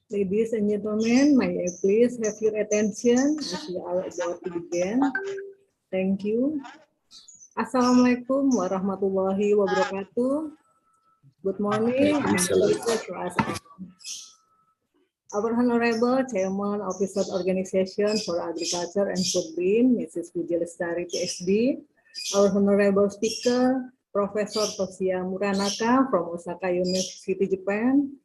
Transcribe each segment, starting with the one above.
Ladies and gentlemen, may I please have your attention as we are about to begin. Thank you. Assalamualaikum warahmatullahi wabarakatuh. Good morning and pleasure to us all. Our Honorable Chairman of Research Organization for Agriculture and Food BRIN, Mrs. Yudhistira, PhD. Our Honorable Speaker, Professor Thosiya Muranaka from Osaka University, Japan.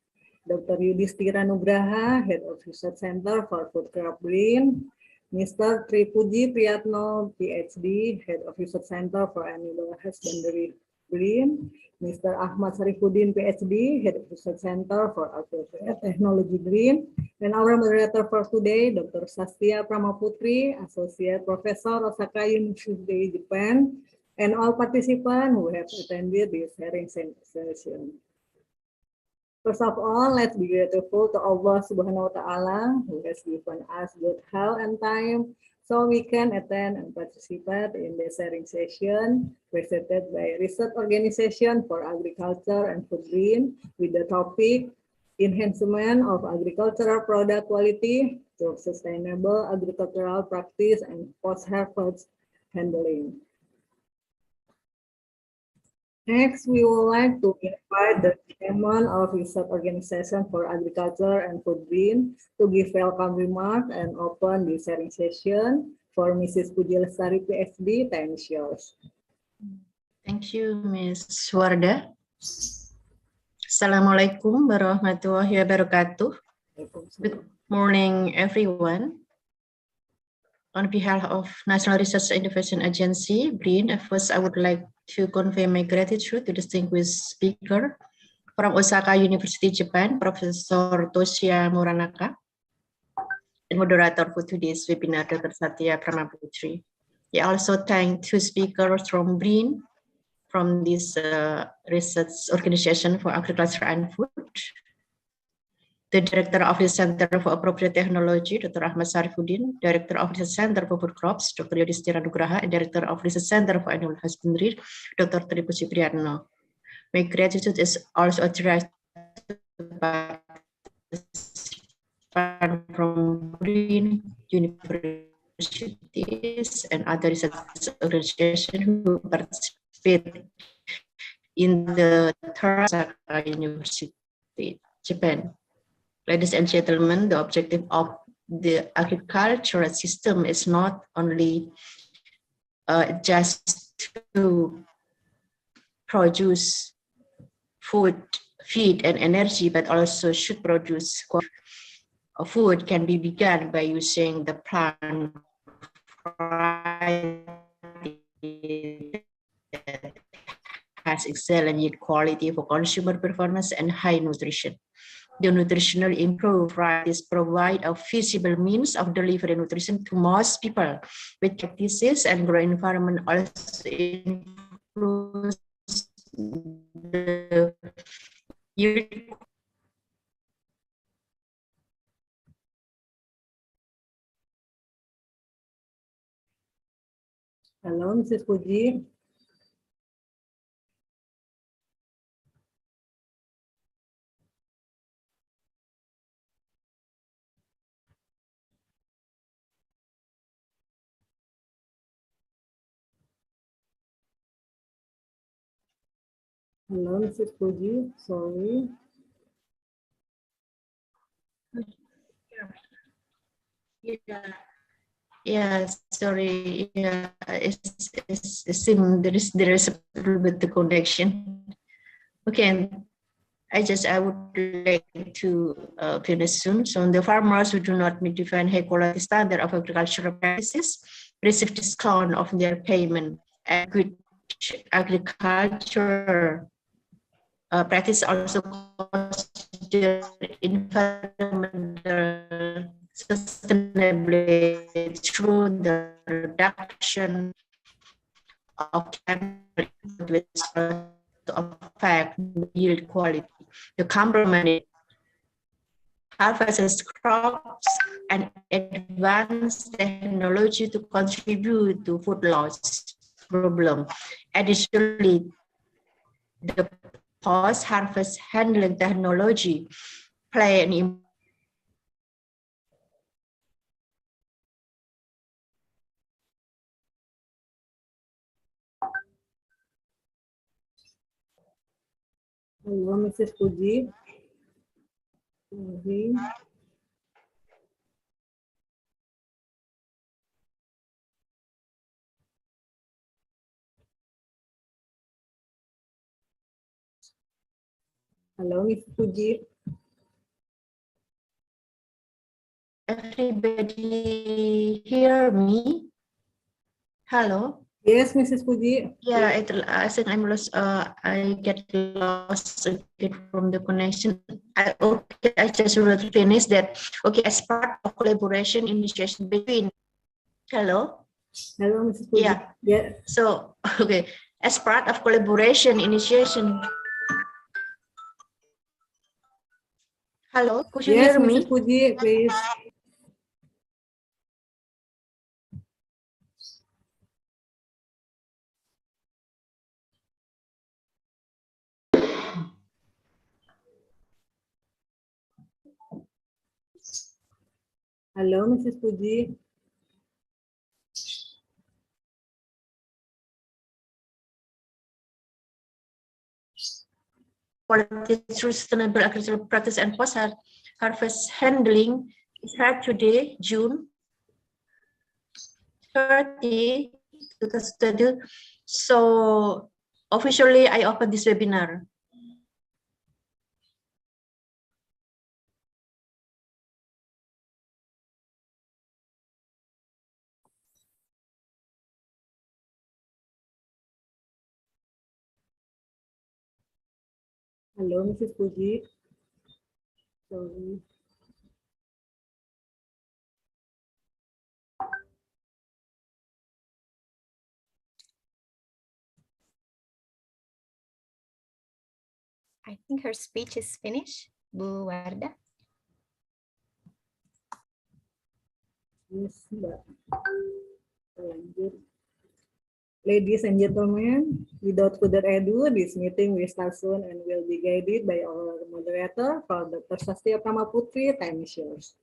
Dr. Yudhistira Nugraha, Head of Research Center for Food Crop BRIN. Mr. Tripuji Priyatno, PhD, Head of Research Center for Animal Husbandry BRIN. Mr. Ahmad Sarifuddin, PhD, Head of Research Center for Biotechnology BRIN. And our moderator for today, Dr. Sastia Pramaputri, Associate Professor, Osaka University, Japan, and all participants who have attended this hearing session. First of all, let's be grateful to Allah Subhanahu wa Ta'ala who has given us good health and time so we can attend and participate in the sharing session presented by Research Organization for Agriculture and Food BRIN with the topic Enhancement of Agricultural Product Quality through Sustainable Agricultural Practice and Post-Harvest Handling. Next, we would like to invite the Chairman of Research Organization for Agriculture and Food BRIN to give welcome remarks and open the sharing session for Mrs. Yudhistira, PhD. Time is yours. Thank you, Ms. Warda. Assalamualaikum warahmatullahi wabarakatuh. Good morning, everyone. On behalf of National Research Innovation Agency, BRIN, first I would like to convey my gratitude to distinguished speaker from Osaka University, Japan, Professor Thosiya Muranaka, and moderator for today's webinar, Dr. Satya Pramaputri. I also thank two speakers from BRIN, from this research organization for agriculture and food. The Director of the Center for Appropriate Technology, Dr. Ahmad Sarifuddin, Director of the Center for Food Crops, Dr. Yudhistira Nugraha, and Director of the Center for Animal Husbandry, Dr. Tripuji Priyatno. My gratitude is also addressed to participants from BRIN, universities, and other research organizations who participate in the third Osaka University, Japan. Ladies and gentlemen, the objective of the agricultural system is not only just to produce food, feed, and energy, but also should produce food can be begun by using the plant variety that has excellent yield quality for consumer performance and high nutrition. The nutritional improved varieties provide a feasible means of delivering nutrition to most people, with practices and grow environment also improves the yield. Hello, Mrs. Puji. Hello, Mrs. Puji. Sorry. Yeah, sorry. Yeah, it seems there is a little bit the connection. Okay, I would like to finish soon. So the farmers who do not meet defined high quality standard of agricultural practices receive discount of their payment. And good agriculture practice also consider environmental sustainability through the reduction of chemicals to affect yield quality. The complement harvest crops and advanced technology to contribute to food loss problem. Additionally, the post-harvest handling technology play an Hello, Mrs. Puji. Hello, Mrs. Puji. Everybody hear me? Hello? Yes, Mrs. Puji. Yeah, I think I'm lost. I get lost again from the connection. I just want to finish that. Okay, as part of collaboration initiation between. Hello? Hello, Mrs. Puji. Yeah. So, okay, as part of collaboration initiation. Hello, could you hear me? Yes, Mrs. Puji, please. Hello, Mrs. Puji. Quality sustainable agricultural practice and post-harvest handling is held today, June 30, 2022. So officially, I open this webinar. Hello, Mrs. Puji. Sorry. I think her speech is finished, Bu Wardah. Yes, Mbak. Lanjut. Ladies and gentlemen, without further ado, this meeting will start soon and will be guided by our moderator, Dr. Thosiya Putri. Time is yours.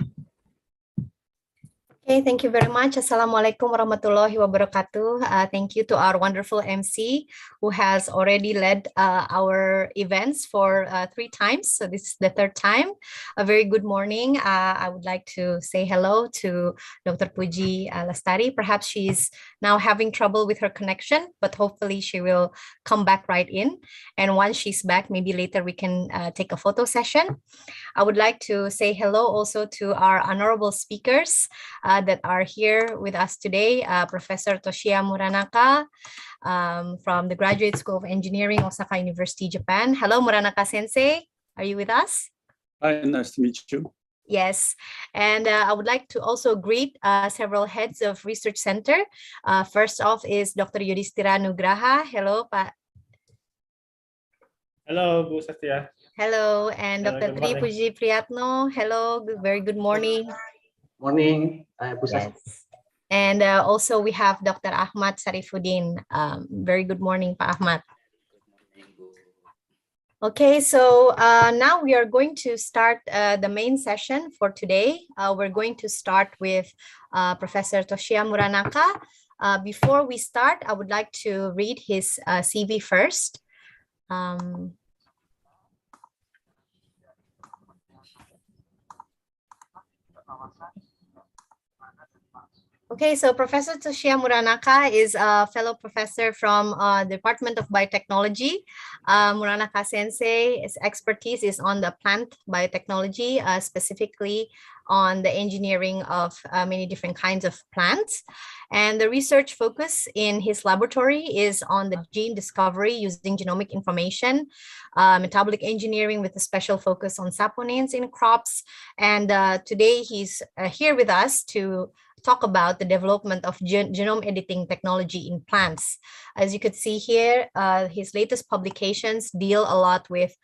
Okay, thank you very much. Assalamualaikum warahmatullahi wabarakatuh. Thank you to our wonderful MC who has already led our events for 3 times. So this is the 3rd time. A very good morning. I would like to say hello to Dr. Puji Lestari. Perhaps she's now having trouble with her connection, but hopefully she will come back right in. And once she's back, maybe later we can take a photo session. I would like to say hello also to our honorable speakers that are here with us today, Professor Thosiya Muranaka from the Graduate School of Engineering, Osaka University, Japan. Hello, Muranaka Sensei. Are you with us? Hi, nice to meet you. Yes, and I would like to also greet several heads of research center. First off is Dr. Yudhistira Nugraha. Hello, Pak. Hello, Bu Satya. Hello, and Dr. Tri Puji Priyatno. Hello, very good morning. Morning, Bu Satya. Yes. And also we have Dr. Ahmad Sarifuddin. Very good morning, Pak Ahmad. Okay, so now we are going to start the main session for today. We're going to start with Professor Thosiya Muranaka. Before we start, I would like to read his CV first. Okay, so Professor Thosiya Muranaka is a fellow professor from Department of Biotechnology. Muranaka Sensei's expertise is on the plant biotechnology, specifically on the engineering of many different kinds of plants. And the research focus in his laboratory is on the gene discovery using genomic information, metabolic engineering with a special focus on saponins in crops. And today he's here with us to talk about the development of genome editing technology in plants. As you could see here, his latest publications deal a lot with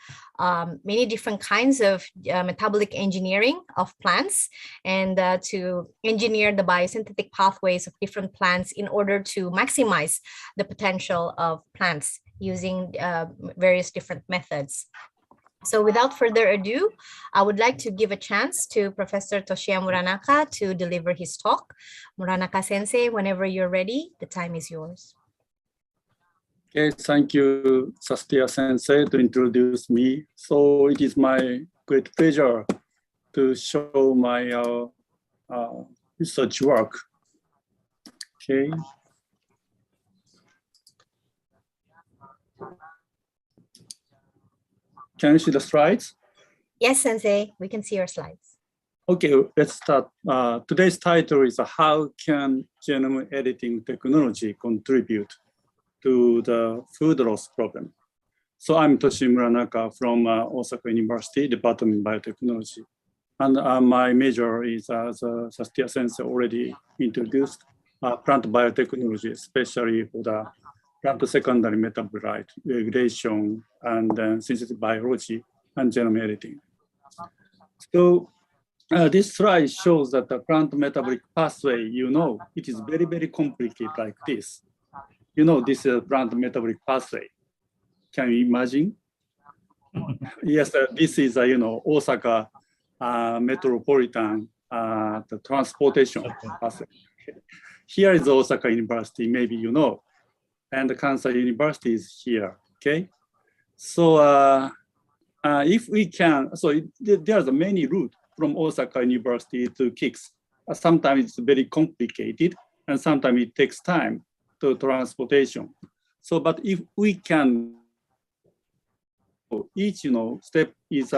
many different kinds of metabolic engineering of plants and to engineer the biosynthetic pathways of different plants in order to maximize the potential of plants using various different methods. So without further ado, I would like to give a chance to Professor Thosiya Muranaka to deliver his talk. Muranaka Sensei, whenever you're ready, the time is yours. Okay, thank you, Thosiya Sensei, to introduce me. So it is my great pleasure to show my research work. Okay. Can you see the slides? Yes, Sensei, we can see your slides. Okay, let's start. Today's title is How Can Genome Editing Technology Contribute to the Food Loss Problem? So I'm Thosiya Muranaka from Osaka University, Department of Biotechnology. And my major is, as Thosiya Sensei already introduced, plant biotechnology, especially for the plant secondary metabolite regulation and then synthetic biology and genome editing. So this slide shows that the plant metabolic pathway, it is very, very complicated like this. This is a plant metabolic pathway. Can you imagine? Yes, this is, Osaka metropolitan the transportation pathway. Here is Osaka University, maybe you know, and the Kansai University is here, okay? So if we can, so there's many routes from Osaka University to KICS. Sometimes it's very complicated, and sometimes it takes time to transportation. So, but if we can, each step is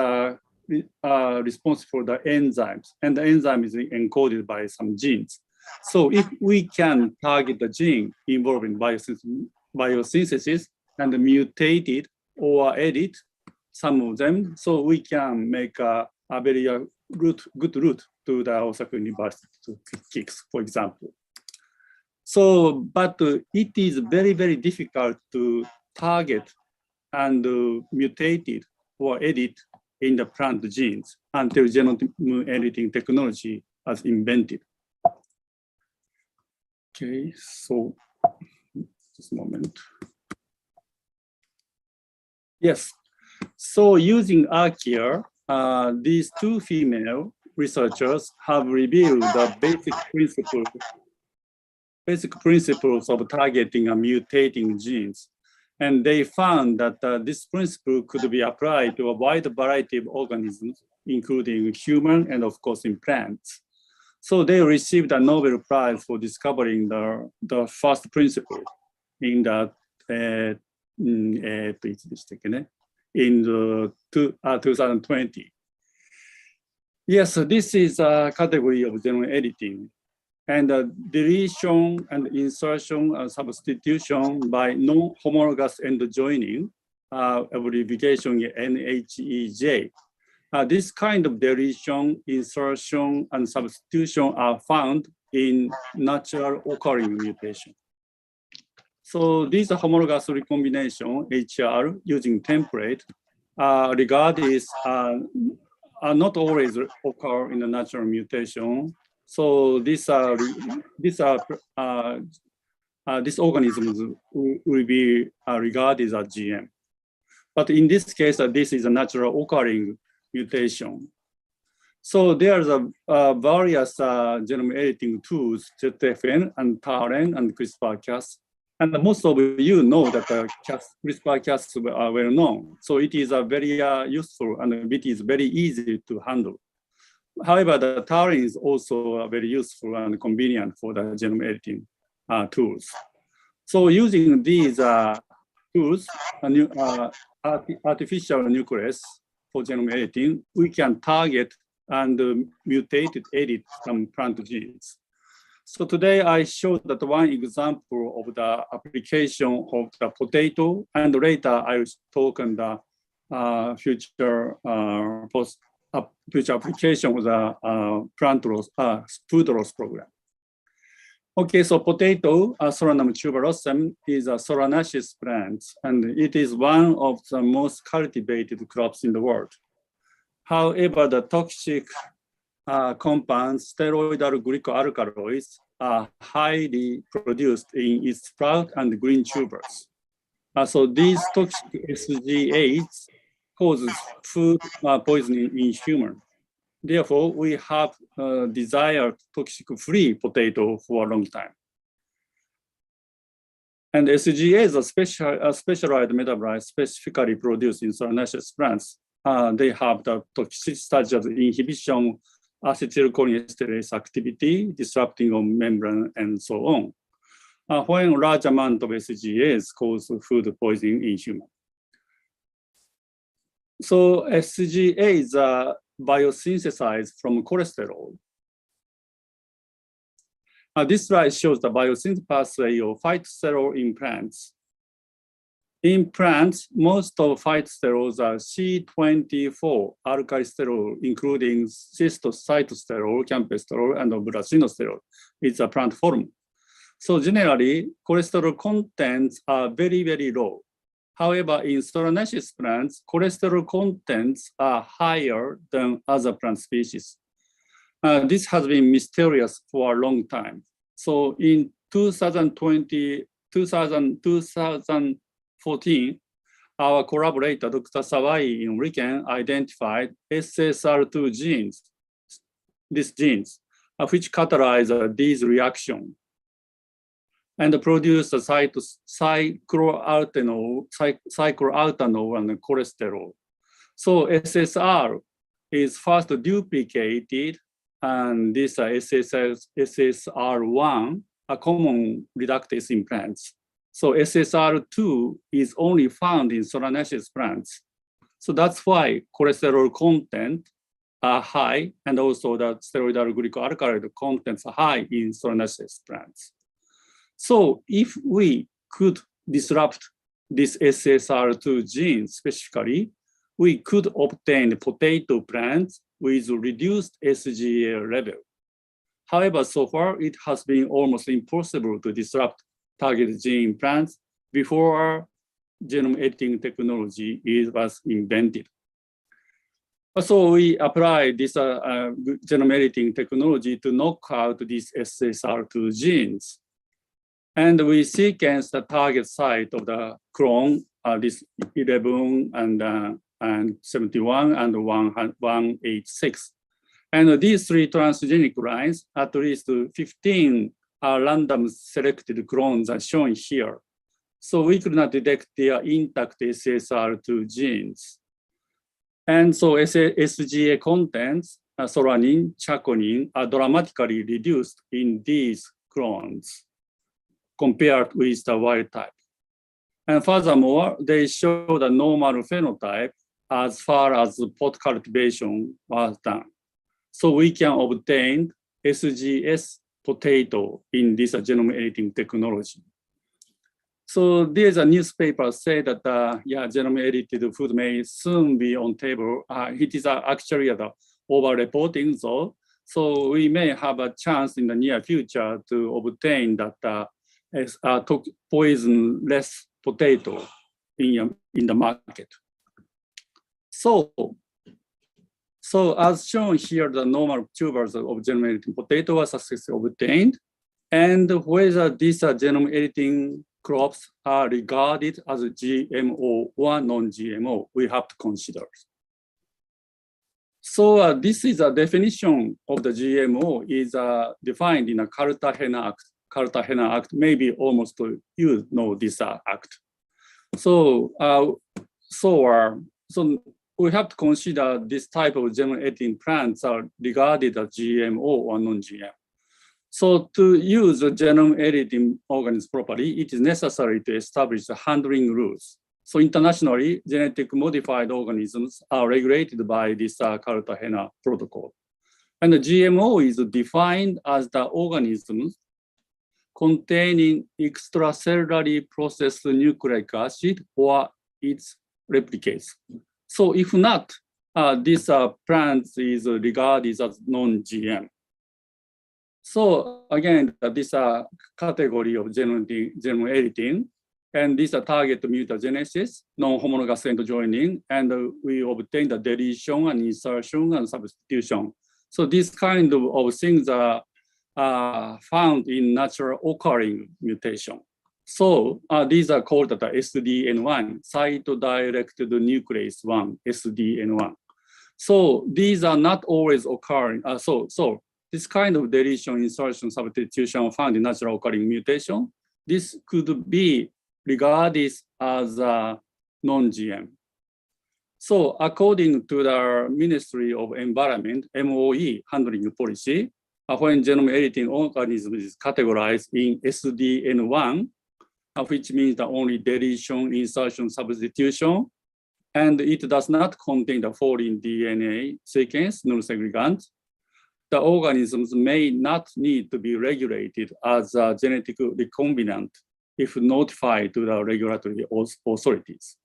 responsible for the enzymes, and the enzyme is encoded by some genes. So if we can target the gene involving biosynthesis and mutate it or edit some of them, so we can make a very good route to the Osaka University to KICS, for example. So, but it is very, very difficult to target and mutate it or edit in the plant genes until genome editing technology was invented. Okay, so just a moment. Yes, so using Archaea, these two female researchers have revealed the basic principles of targeting and mutating genes. And they found that this principle could be applied to a wide variety of organisms, including human and of course in plants. So they received a Nobel Prize for discovering the first principle in the 2020. Yes, so this is a category of genome editing. And deletion and insertion and substitution by non-homologous end joining, abbreviation NHEJ. This kind of deletion, insertion, and substitution are found in natural occurring mutation. So these homologous recombination, HR, using template, regarded not always occur in the natural mutation. So these organisms will be regarded as GM. But in this case, this is a natural occurring mutation. So there's various genome editing tools, ZFN and TAREN and CRISPR-Cas. And most of you know that CRISPR-Cas are well known. So it is very useful and it is very easy to handle. However, the TAREN is also very useful and convenient for the genome editing tools. So using these tools, artificial nucleus for genome editing, we can target and mutate, edit some plant genes. So today I showed that one example of the application of the potato, and later I will talk on the future application of the plant loss, food loss program. Okay, so potato, Solanum tuberosum, is a solanaceous plant, and it is one of the most cultivated crops in the world. However, the toxic compounds, steroidal glycoalkaloids, are highly produced in its sprout and green tubers. So these toxic SGAs causes food poisoning in humans. Therefore, we have desired toxic-free potato for a long time. And SGA is a specialized metabolite specifically produced in solanaceous plants. They have the toxicity such as inhibition, acetylcholinesterase activity, disrupting of membrane, and so on. When large amount of SGAs cause food poisoning in humans. So SGA is biosynthesized from cholesterol. This slide shows the biosynthesis pathway of phytosterol in plants. In plants, most of phytosterols are C24 alkylsterol, including cytosterol, campesterol, and brasinosterol. It's a plant hormone. So generally, cholesterol contents are very, very low. However, in solanaceous plants, cholesterol contents are higher than other plant species. This has been mysterious for a long time. So in 2014, our collaborator, Dr. Sawai in Riken, identified SSR2 genes, these genes, which catalyze these reactions and produce a cycloaltanol and cholesterol. So SSR is first duplicated, and this SSR1, a common reductase in plants. So SSR2 is only found in solanaceous plants. So that's why cholesterol content are high, and also the steroidal glycoalkaloid contents are high in solanaceous plants. So if we could disrupt this SSR2 gene specifically, we could obtain potato plants with reduced SGA level. However, so far, it has been almost impossible to disrupt target gene plants before genome editing technology was invented. So we applied this genome editing technology to knock out these SSR2 genes. And we sequenced the target site of the clone, this 11 and 71 and 186. And these three transgenic lines, at least 15 random selected clones are shown here. So we could not detect their intact SSR2 genes. And so SGA contents, solanin, chaconin, are dramatically reduced in these clones compared with the wild type. And furthermore, they show the normal phenotype as far as pot cultivation was done. So we can obtain SGS potato in this genome editing technology. So there's a newspaper say that genome edited food may soon be on table. It is actually over-reporting though. So we may have a chance in the near future to obtain that poisonless potato in the market. So as shown here, the normal tubers of genome editing potato are successfully obtained, and whether these genome editing crops are regarded as a GMO or non-GMO, we have to consider. So this is a definition of the GMO is defined in a Cartagena Act. Cartagena Act, maybe almost you know this act. So we have to consider this type of genome editing plants are regarded as GMO or non-GM. So to use the genome editing organisms properly, it is necessary to establish the handling rules. So internationally, genetic modified organisms are regulated by this Cartagena protocol. And the GMO is defined as the organisms containing extracellularly processed nucleic acid or its replicates. So if not, this plant is regarded as non-GM. So again, this category of genome editing, and this target mutagenesis, non-homologous end joining, and we obtain the deletion and insertion and substitution. So these kind of things are found in natural occurring mutation. So these are called the SDN1, site-directed nuclease 1, SDN1. So these are not always occurring. So this kind of deletion, insertion, substitution found in natural occurring mutation, this could be regarded as a non-GM. So according to the Ministry of Environment, MOE handling policy, when genome editing organism is categorized in SDN1, which means the only deletion, insertion, substitution, and it does not contain the foreign DNA sequence, null segregant, the organisms may not need to be regulated as a genetic recombinant if notified to the regulatory authorities.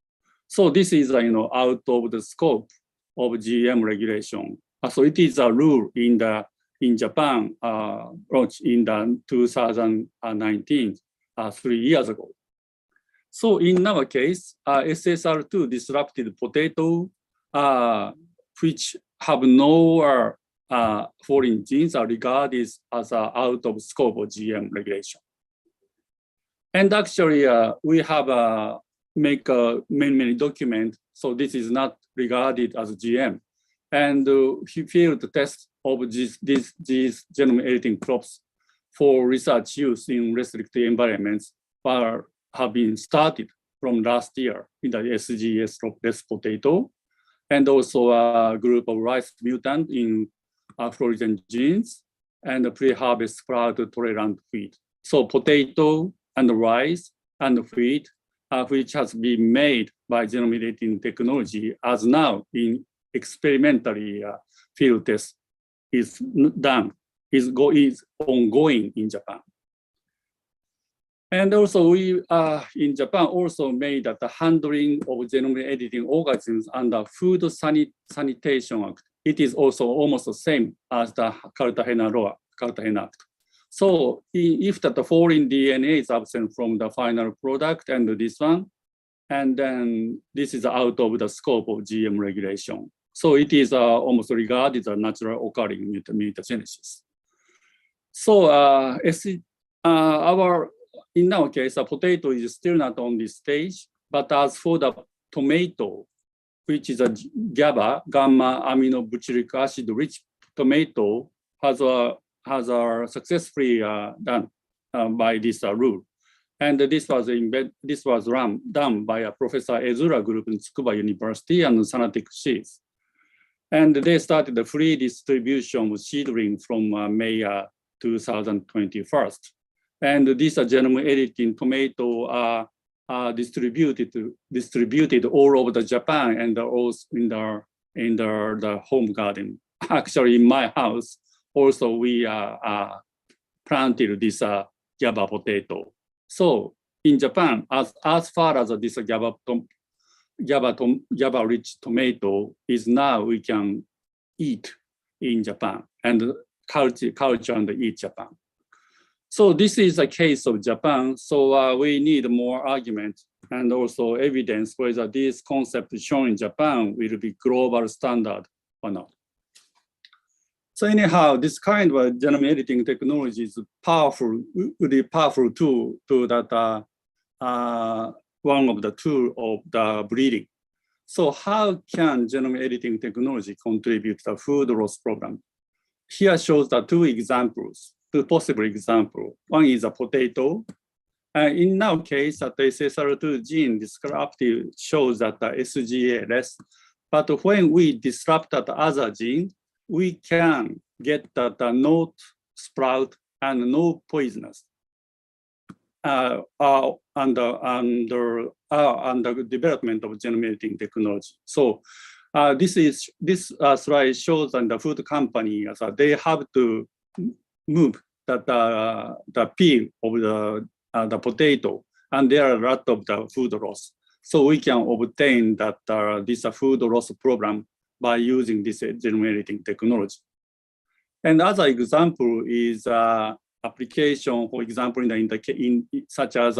So this is out of the scope of GM regulation. So it is a rule in Japan launched in 2019, 3 years ago. So in our case, SSR2 disrupted potato, which have no foreign genes, are regarded as out of scope of GM regulation. And actually, we have make many documents, so this is not regarded as GM. And field tests of these genome editing crops for research use in restricted environments have been started from last year in the SGS crop-less potato, and also a group of rice mutant in Floridan genes and pre-harvest sprout tolerant wheat. So potato and rice and wheat, which has been made by genome editing technology, as now in experimentally field test is ongoing in Japan. And also we in Japan also made that the handling of genome editing organisms under Food Sanitation Act. It is also almost the same as the Cartagena Act. So if that the foreign DNA is absent from the final product and this one, and then this is out of the scope of GM regulation. So it is almost regarded as natural occurring mutagenesis. So in our case, a potato is still not on this stage, but as for the tomato, which is a GABA, gamma aminobutyric acid rich tomato, has successfully done by this rule. And this was done by a Professor Ezura group in Tsukuba University and Sanatic Seeds. And they started the free distribution of seedling from May 2021. And these genome editing tomato are distributed all over the Japan and also in the home garden. Actually, in my house, also we planted this GABA potato. So in Japan, as far as this GABA rich tomato is now, we can eat in Japan and culture and eat Japan. So this is a case of Japan. So we need more argument and also evidence whether this concept shown in Japan will be global standard or not. So anyhow, this kind of genome editing technology is powerful, really powerful tool to that one of the tool of the breeding. So how can genome editing technology contribute to the food loss problem? Here shows the two possible examples. One is a potato. In our case, that the SSR2 gene disruptive shows that the SGA less. But when we disrupt that other gene, we can get that no sprout and no poisonous under development of genome editing technology. So this slide shows that the food company, they have to move that the peel of the potato, and there are a lot of the food loss. So we can obtain that this food loss problem by using this genome editing technology. And other example is application, for example, in such as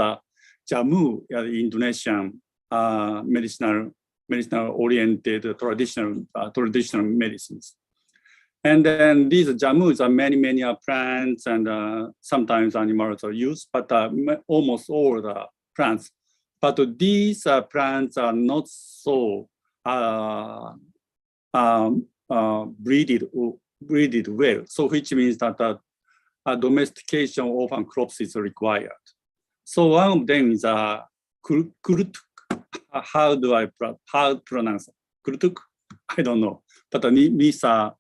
jamu, Indonesian medicinal-oriented traditional medicines. And then these jamus are many plants and sometimes animals are used, but almost all the plants. But these plants are not so breeded well. So which means that domestication of crops is required. So one of them is Kurtuk. How do I pronounce it? Kurtuk? I don't know. But Musa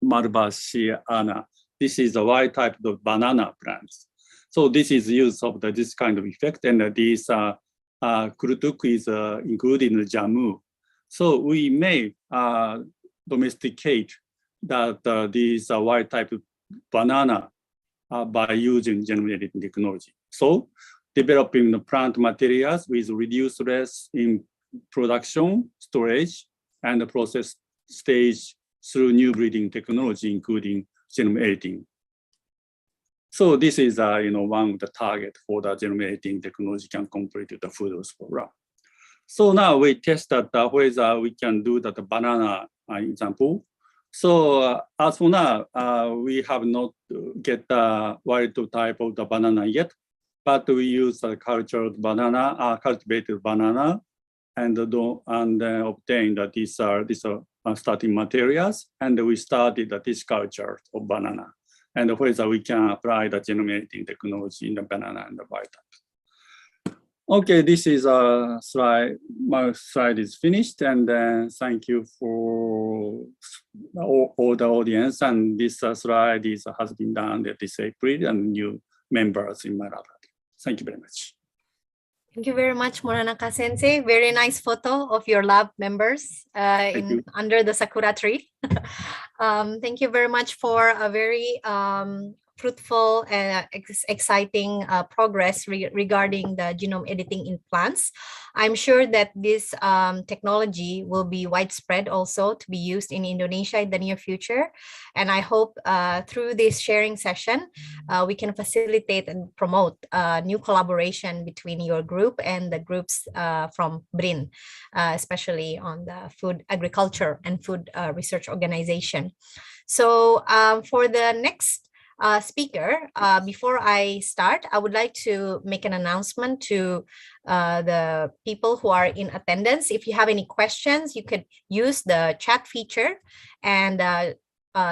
malvaceana. This is a wild type of banana plants. So this is use of this kind of effect, and this Kurtuk is included in the jamu. So we may domesticate that these wild type of banana by using genome editing technology. So developing the plant materials with reduced risk in production, storage, and the process stage through new breeding technology, including genome editing. So this is one of the target for the genome editing technology can complete the food loss program. So now we tested whether we can do that banana example. So as for now, we have not get the wild type of the banana yet, but we use the cultivated banana, and obtain that these are starting materials, and we started this culture of banana, and whether we can apply the genome editing technology in the banana and the wild type. Okay, this is a slide. My slide is finished, and thank you for all the audience. And this slide has been done at this April, and new members in my laboratory. Thank you very much. Thank you very much, Muranaka Sensei. Very nice photo of your lab members under the sakura tree. Thank you very much for a very fruitful and exciting progress regarding the genome editing in plants. I'm sure that this technology will be widespread also to be used in Indonesia in the near future. And I hope through this sharing session, we can facilitate and promote new collaboration between your group and the groups from BRIN, especially on the food agriculture and food research organization. So for the next speaker, before I start, I would like to make an announcement to the people who are in attendance. If you have any questions, you could use the chat feature and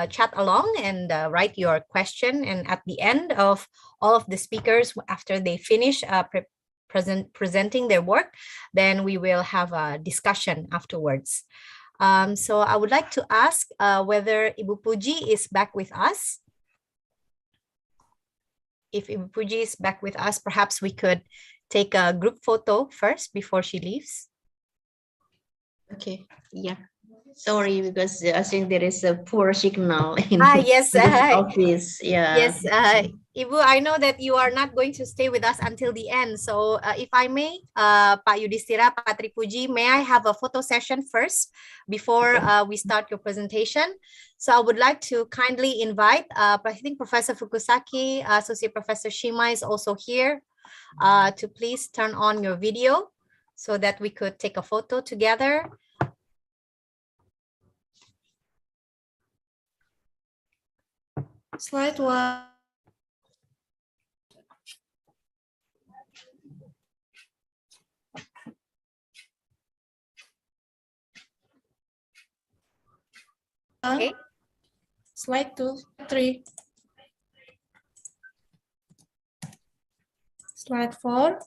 chat along and write your question. And at the end of all of the speakers, after they finish presenting their work, then we will have a discussion afterwards. So I would like to ask whether Ibu Puji is back with us. If Ibu Puji is back with us, perhaps we could take a group photo first before she leaves. Okay, yeah. Sorry, because I think there is a poor signal in yes, the office. Yeah. Yes, Ibu, I know that you are not going to stay with us until the end. So if I may, Pak Yudhistira, Pak Tripuji, may I have a photo session first before we start your presentation? So I would like to kindly invite, I think Professor Fukusaki, Associate Professor Shima is also here, to please turn on your video so that we could take a photo together. Slide 1. Okay. Slide 2, 3. Slide 4.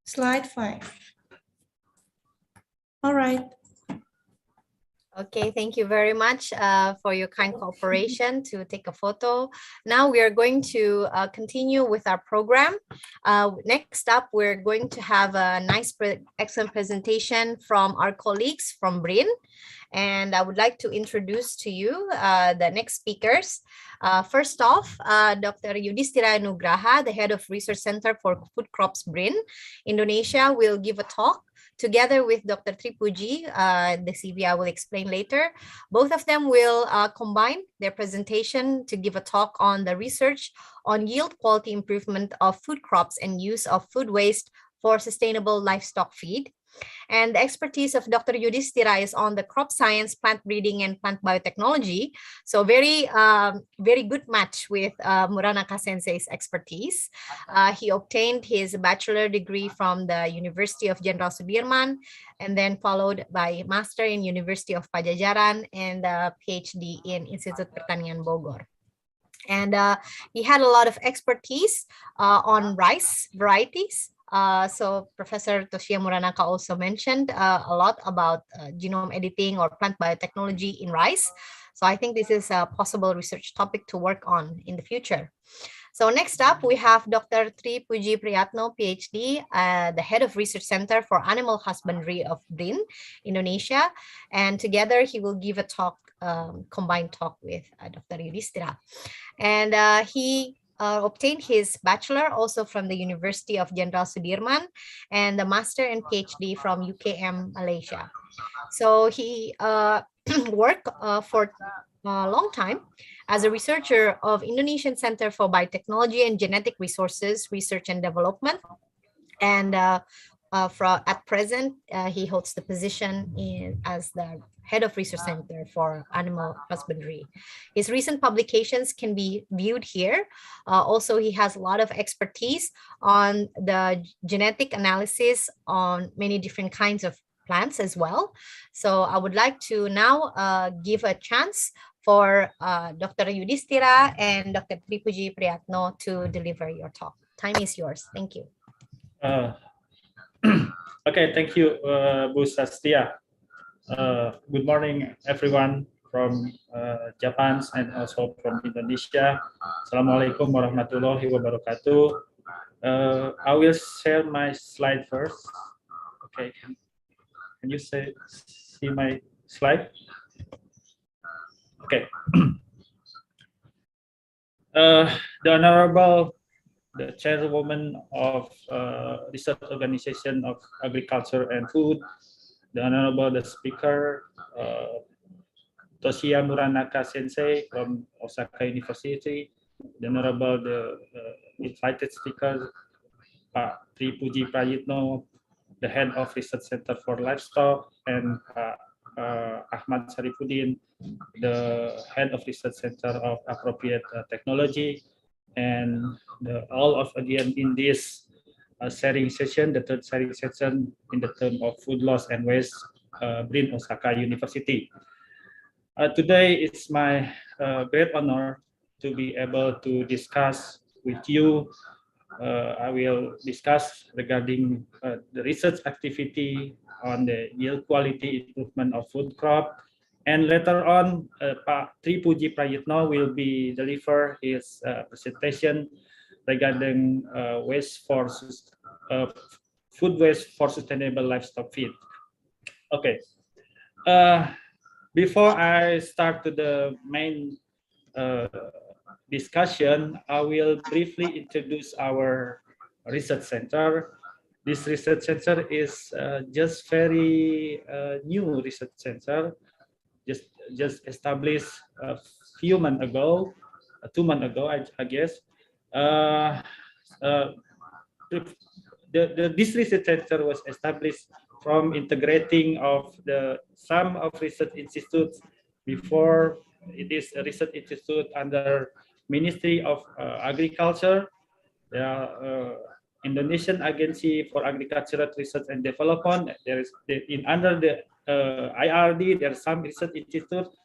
Slide 5. All right. Okay, thank you very much for your kind cooperation to take a photo. Now we are going to continue with our program. Next up, we're going to have a nice, excellent presentation from our colleagues from BRIN. And I would like to introduce to you the next speakers. First off, Dr. Yudhistira Nugraha, the head of Research Center for Food Crops BRIN, Indonesia, will give a talk together with Dr. Tripuji. The CV I will explain later. Both of them will combine their presentation to give a talk on the research on yield quality improvement of food crops and use of food waste for sustainable livestock feed. And the expertise of Dr. Yudhistira is on the crop science, plant breeding, and plant biotechnology. So very good match with Muranaka Sensei's expertise. He obtained his bachelor degree from the University of Jenderal Sudirman, and then followed by master in University of Pajajaran and a PhD in Institut Pertanian Bogor. And he had a lot of expertise on rice varieties. So Professor Thosiya Muranaka also mentioned a lot about genome editing or plant biotechnology in rice. So I think this is a possible research topic to work on in the future. So next up, we have Dr. Tri Puji Priyatno, PhD, the head of Research Center for Animal Husbandry of BRIN, Indonesia. And together he will give a talk, combined talk with Dr. Yudhistira. And he obtained his bachelor also from the University of Jenderal Sudirman and the master and PhD from UKM, Malaysia. So he worked for a long time as a researcher of Indonesian Center for Biotechnology and Genetic Resources Research and Development. And at present, he holds the position as the head of Research Center for Animal Husbandry. His recent publications can be viewed here. Also, he has a lot of expertise on the genetic analysis on many different kinds of plants as well. So I would like to now give a chance for Dr. Yudhistira and Dr. Tri Puji Priyatno to deliver your talk. Time is yours. Thank you. Okay, thank you, Bu Sastia. Good morning, everyone from Japan and also from Indonesia. Assalamualaikum warahmatullahi wabarakatuh. I will share my slide first. Okay, can you see my slide? Okay. The Honorable Chairwoman of Research Organization of Agriculture and Food, the Honorable Speaker, Thosiya Muranaka Sensei from Osaka University, the Honorable invited speaker, Tri Puji Prayitno, the Head of Research Center for Livestock, and Ahmad Sarifuddin, the Head of Research Center of Appropriate Technology, and all of again in this sharing session, the third sharing session in the term of food loss and waste, BRIN Osaka University. Today it's my great honor to be able to discuss with you. I will discuss regarding the research activity on the yield quality improvement of food crop. And later on, Tri Puji Prayitno will be deliver his presentation regarding food waste for sustainable livestock feed. Okay. Before I start to the main discussion, I will briefly introduce our research center. This research center is just very new research center, just established a few months ago, 2 months ago, I guess. This research center was established from integrating of some of research institutes. Before, it is a research institute under Ministry of Agriculture, the Indonesian Agency for Agricultural Research and Development. There is under the IRD, there are some research institutes.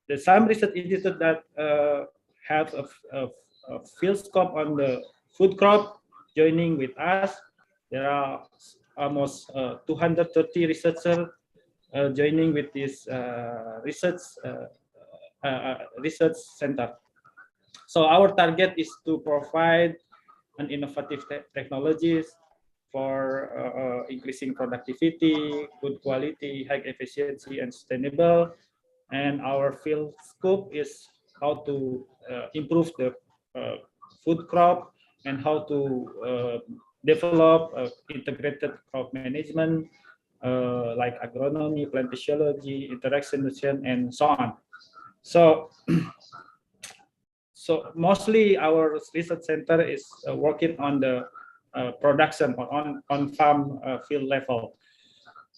There's some research institutes that have a field scope on the food crop joining with us. There are almost 230 researchers joining with this research center. So our target is to provide an innovative technologies for increasing productivity, good quality, high efficiency, and sustainable. And our field scope is how to improve the food crop and how to develop integrated crop management like agronomy, plant physiology, interaction nutrition, and so on. So mostly our research center is working on the production or on farm field level.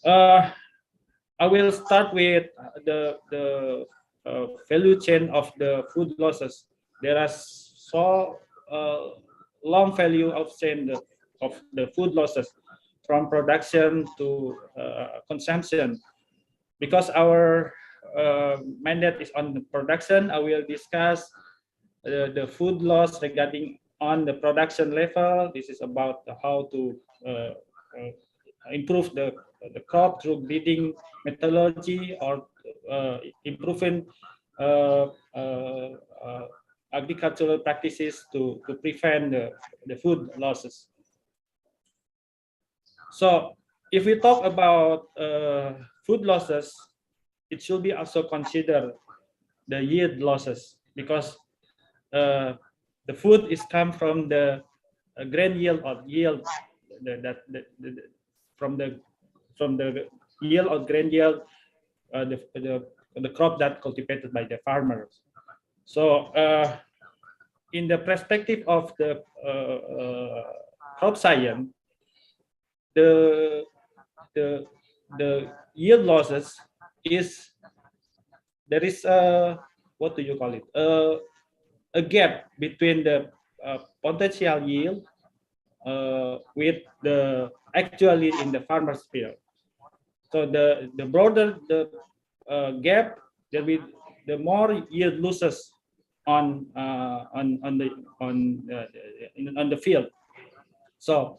I will start with the value chain of the food losses. There are so long value of chain of the food losses from production to consumption. Because our mandate is on the production, I will discuss the food loss regarding on the production level. This is about how to improve the crop through breeding methodology or improving agricultural practices to prevent the food losses. So if we talk about food losses, it should be also consider the yield losses, because the food is come from the grain yield or yield from the yield or grain yield, the crop that cultivated by the farmers. So in the perspective of the crop science, the yield losses is, there is a, what do you call it, a gap between the potential yield with the actually in the farmer's field. So the broader the gap, there will be the more yield losses on the field. So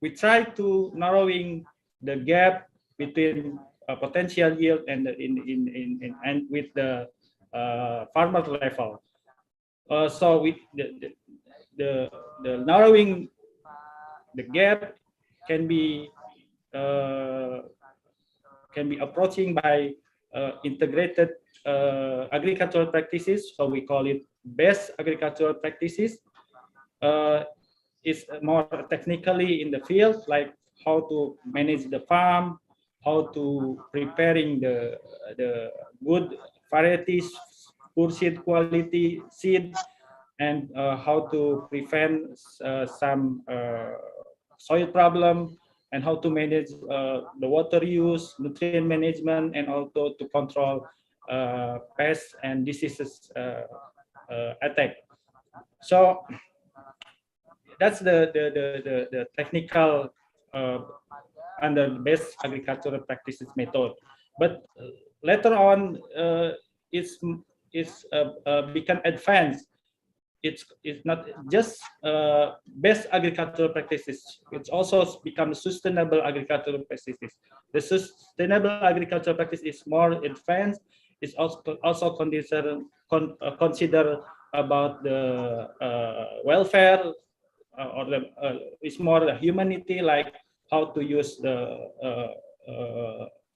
we try to narrowing the gap between potential yield and and with the farmer level. So with the narrowing the gap can be approaching by integrated agricultural practices. So we call it best agricultural practices. It's more technically in the field, like how to manage the farm, how to preparing the good varieties, poor seed quality seed, and how to prevent some soil problem, and how to manage the water use, nutrient management, and also to control pests and diseases attack. So that's the technical under best agricultural practices method. But later on, it's become advanced. It's not just best agricultural practices. It's also become sustainable agricultural practices. The sustainable agricultural practice is more advanced. It's also consider about the welfare, or the it's more the humanity, like how to use the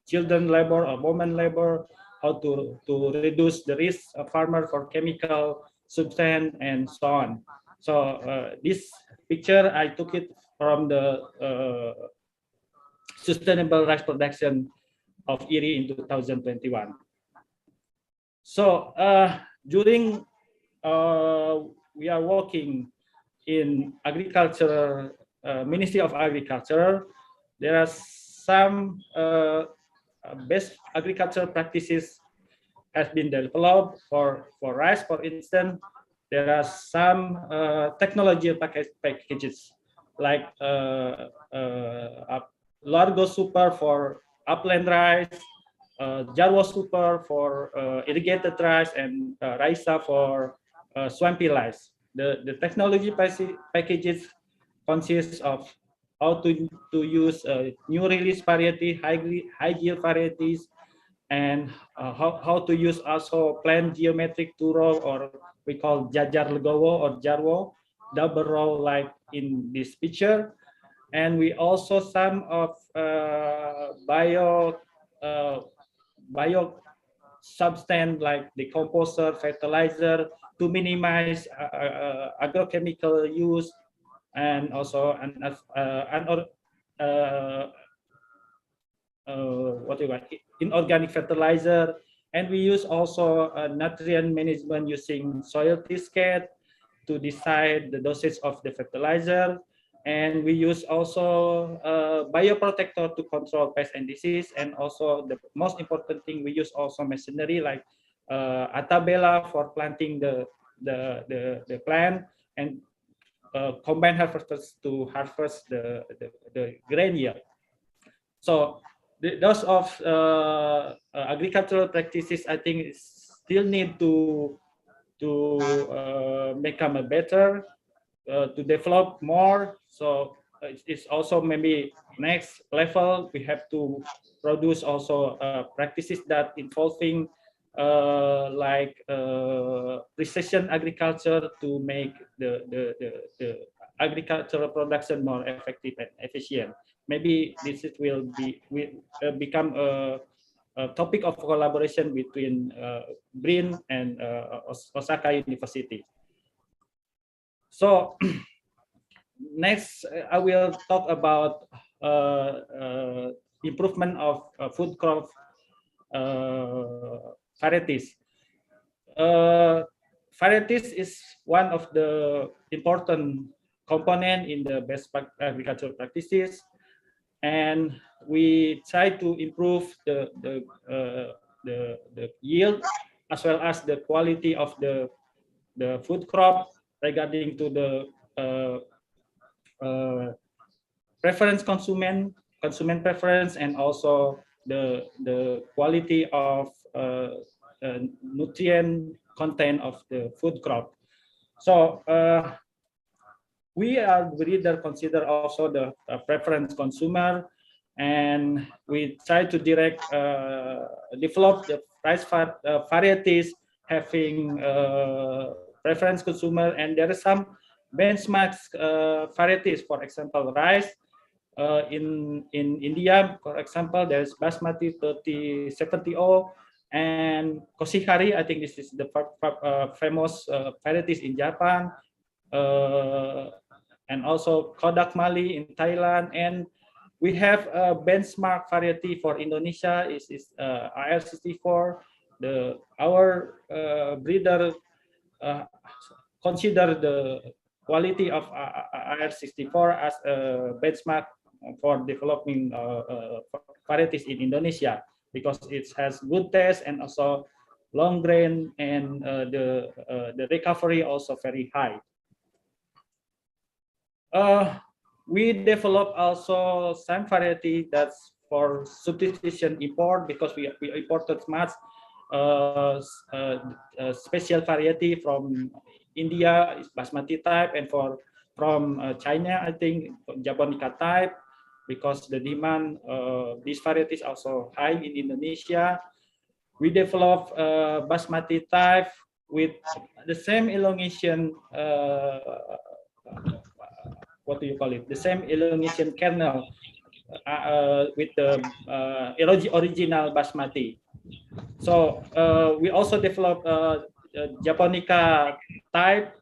children labor or women labor, how to reduce the risk of farmer for chemical substance and so on. So this picture, I took it from the sustainable rice production of IRI in 2021. So during we are working in agriculture, Ministry of Agriculture, there are some best agricultural practices has been developed for rice. For instance, there are some technology packages like Largo Super for upland rice, Jarwo Super for irrigated rice, and Raisa for swampy rice. The technology packages consists of how to use new release variety, high yield varieties, and how to use also plant geometric two row, or we call Jajar Legowo or Jarwo, double row like in this picture. And we also some of bio substance like decomposer, fertilizer, to minimize agrochemical use, and also what do you want, inorganic fertilizer. And we use also nutrient management using soil t-scat to decide the dosage of the fertilizer. And we use also bioprotector to control pest and disease. And also the most important thing, we use also machinery like atabela for planting the plant, and combine harvesters to harvest the grain yield. So those of agricultural practices, I think, still need to become a better, to develop more. So it's also maybe next level. We have to produce also practices that involving like precision agriculture to make the agricultural production more effective and efficient. Maybe this will become a topic of collaboration between BRIN and Osaka University. So next, I will talk about improvement of food crop varieties. Varieties is one of the important component in the best agricultural practices, and we try to improve the yield as well as the quality of the food crop regarding to the preference consumer preference, and also the quality of nutrient content of the food crop. So we are breeder consider also the preference consumer, and we try to develop the rice varieties having preference consumer, and there are some benchmarks varieties. For example, rice in India, for example, there's Basmati 3070 and Koshihari. I think this is the famous varieties in Japan, and also Kodak Mali in Thailand. And we have a benchmark variety for Indonesia is IR64. Our breeder consider the quality of IR64 as a benchmark for developing varieties in Indonesia, because it has good taste and also long grain, and the recovery also very high. We develop also some variety that's for substitution import, because we imported much special variety from India is Basmati type, and from China, I think Japonica type, because the demand these varieties also high in Indonesia. We develop Basmati type with the same elongation. What do you call it? The same elongation kernel with the original Basmati. So we also develop Japonica type,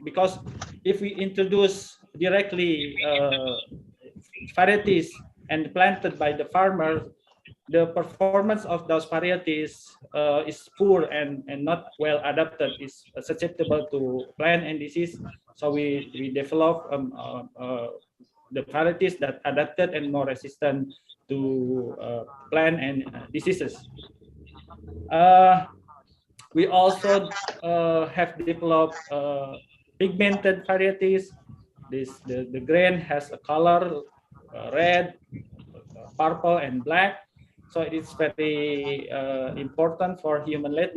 because if we introduce directly varieties and planted by the farmer, the performance of those varieties is poor and not well adapted, is susceptible to plant and disease. So we develop the varieties that adapted and more resistant to plant and diseases. We also have developed pigmented varieties. The grain has a color red, purple, and black. So it is very important for human led,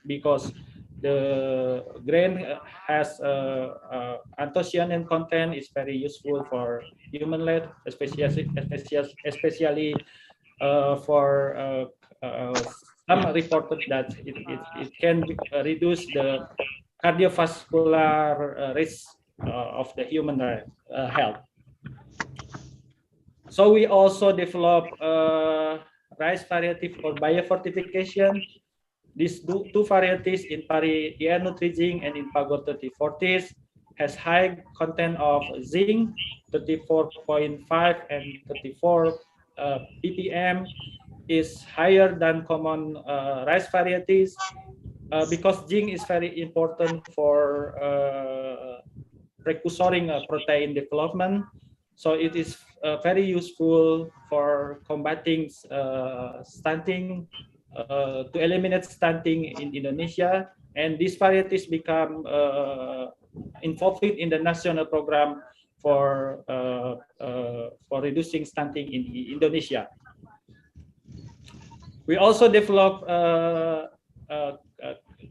because the grain has anthocyanin content, is very useful for human led, especially for some reported that it can reduce the cardiovascular risk of the human health. So we also develop rice variety for biofortification. These two varieties in Pari Nutri-Zinc and in Pagor 3040 has high content of zinc, 34.5 and 34 ppm, is higher than common rice varieties, because zinc is very important for precursoring protein development. So it is very useful for combating stunting, to eliminate stunting in Indonesia. And these varieties become involved in the national program for reducing stunting in Indonesia. We also develop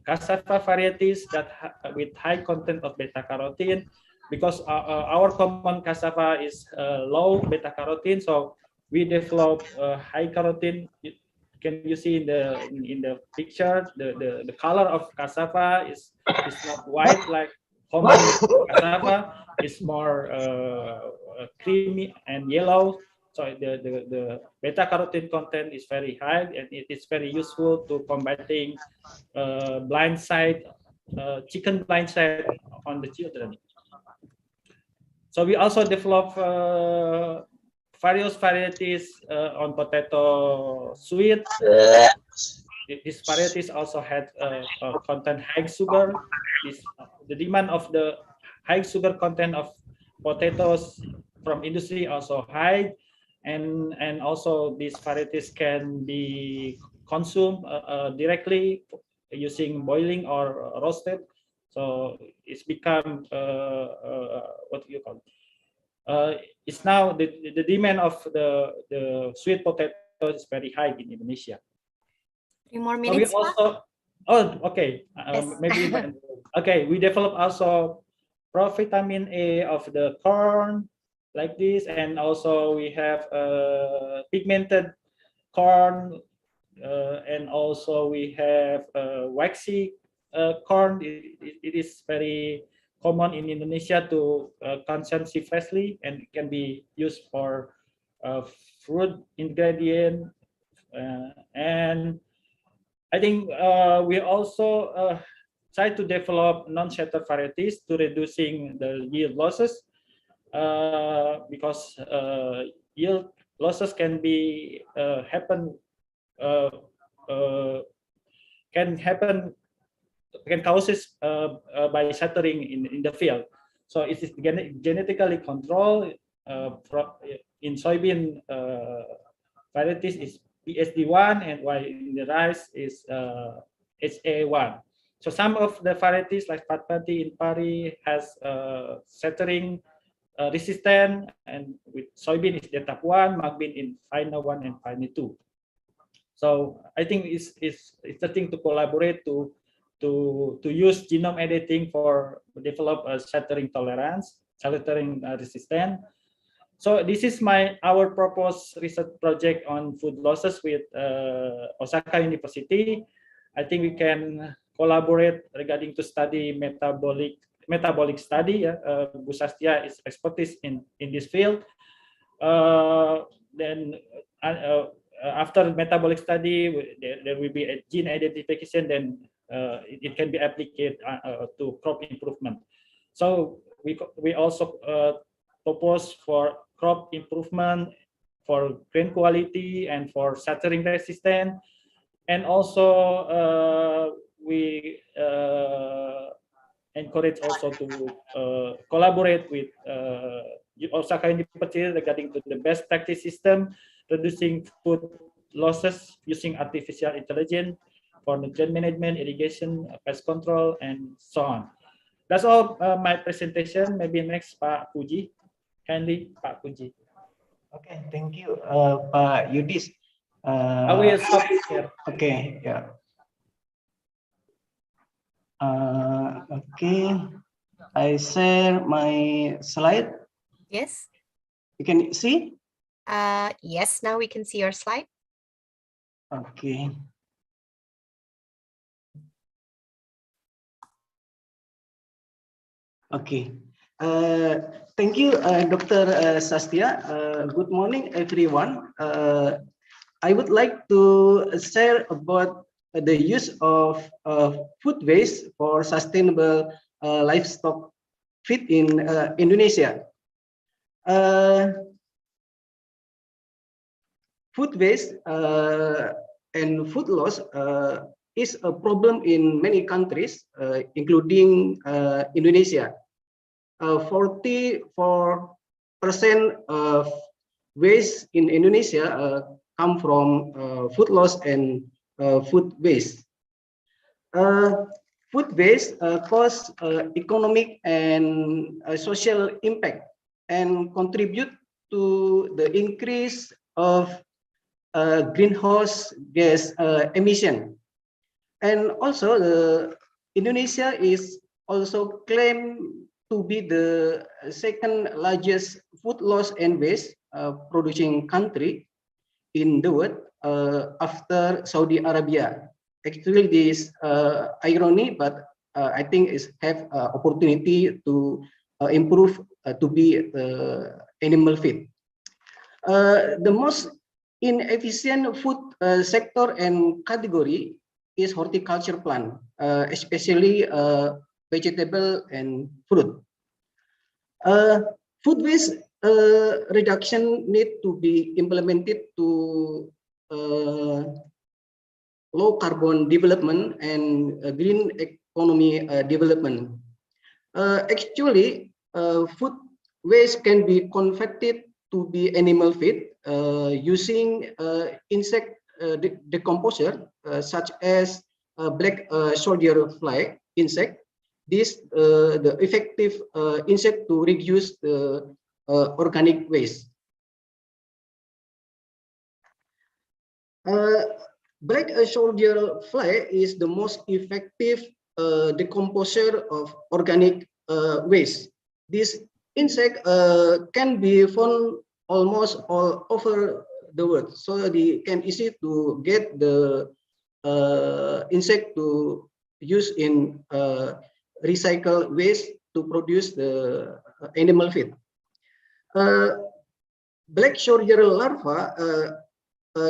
cassava varieties that with high content of beta carotene, because our common cassava is low beta carotene. So we develop high carotene. Can you see in the picture the color of cassava is not white like common cassava. It's more creamy and yellow. So the beta carotene content is very high, and it is very useful to combating blind side, chicken blind side on the children. So we also develop various varieties on potato sweet. These varieties also had content high sugar. The demand of the high sugar content of potatoes from industry also high, and also these varieties can be consumed directly using boiling or roasted. So it's become what do you call it? It's now the demand of the sweet potato is very high in Indonesia. 3 more minutes. So we also, oh, okay, Yes. maybe okay. We develop also provitamin A of the corn like this, and also we have pigmented corn, and also we have waxy corn. It is very common in Indonesia to consume freshly, and it can be used for fruit ingredient. And I think we also try to develop non-shatter varieties to reducing the yield losses, because yield losses can be can causes by shattering in the field. So it is genetically controlled. In soybean varieties is PSD1, and while in the rice is HA1. So some of the varieties like Patpati in Pari has shattering resistant, and with soybean is DETAP1, Magbin in FINA 1 and FINA 2. So I think it's the thing to collaborate to use genome editing for develop a shattering tolerance, shattering resistant. So this is our proposed research project on food losses with Osaka University. I think we can collaborate regarding to study metabolic study. Bu Sastia is expertise in this field. Then after metabolic study, there will be a gene identification. Then it can be applied to crop improvement. So we also propose for crop improvement, for grain quality, and for shattering resistance. And also we encourage also to collaborate with Osaka University regarding to the best practice system, reducing food losses using artificial intelligence for nutrient management, irrigation, pest control, and so on. That's all my presentation. Maybe next, Pak Puji. Kindly, Pak Puji. Okay, thank you, Pak Yudhis. I will stop here. Okay, yeah. Okay, I share my slide. Yes. You can see? Yes, now we can see your slide. Okay. Okay. Thank you, Dr. Sastia. Good morning, everyone. I would like to share about the use of food waste for sustainable livestock feed in Indonesia. Food waste and food loss is a problem in many countries, including Indonesia. 44% of waste in Indonesia come from food loss and food waste. Food waste cause economic and social impact and contribute to the increase of greenhouse gas emission. And also, Indonesia is also claimed to be the second largest food loss and waste producing country in the world after Saudi Arabia. Actually, this irony, but I think is have opportunity to improve to be animal feed. The most inefficient food sector and category is horticulture plant, especially vegetable and fruit. Food waste reduction need to be implemented to low carbon development and green economy development. Actually, food waste can be converted to be animal feed using insect decomposer such as black soldier fly insect. This the effective insect to reduce the organic waste. Black soldier fly is the most effective decomposer of organic waste. This insect can be found almost all over the world, so they can easy to get the insect to use in recycle waste to produce the animal feed. Black soldier larva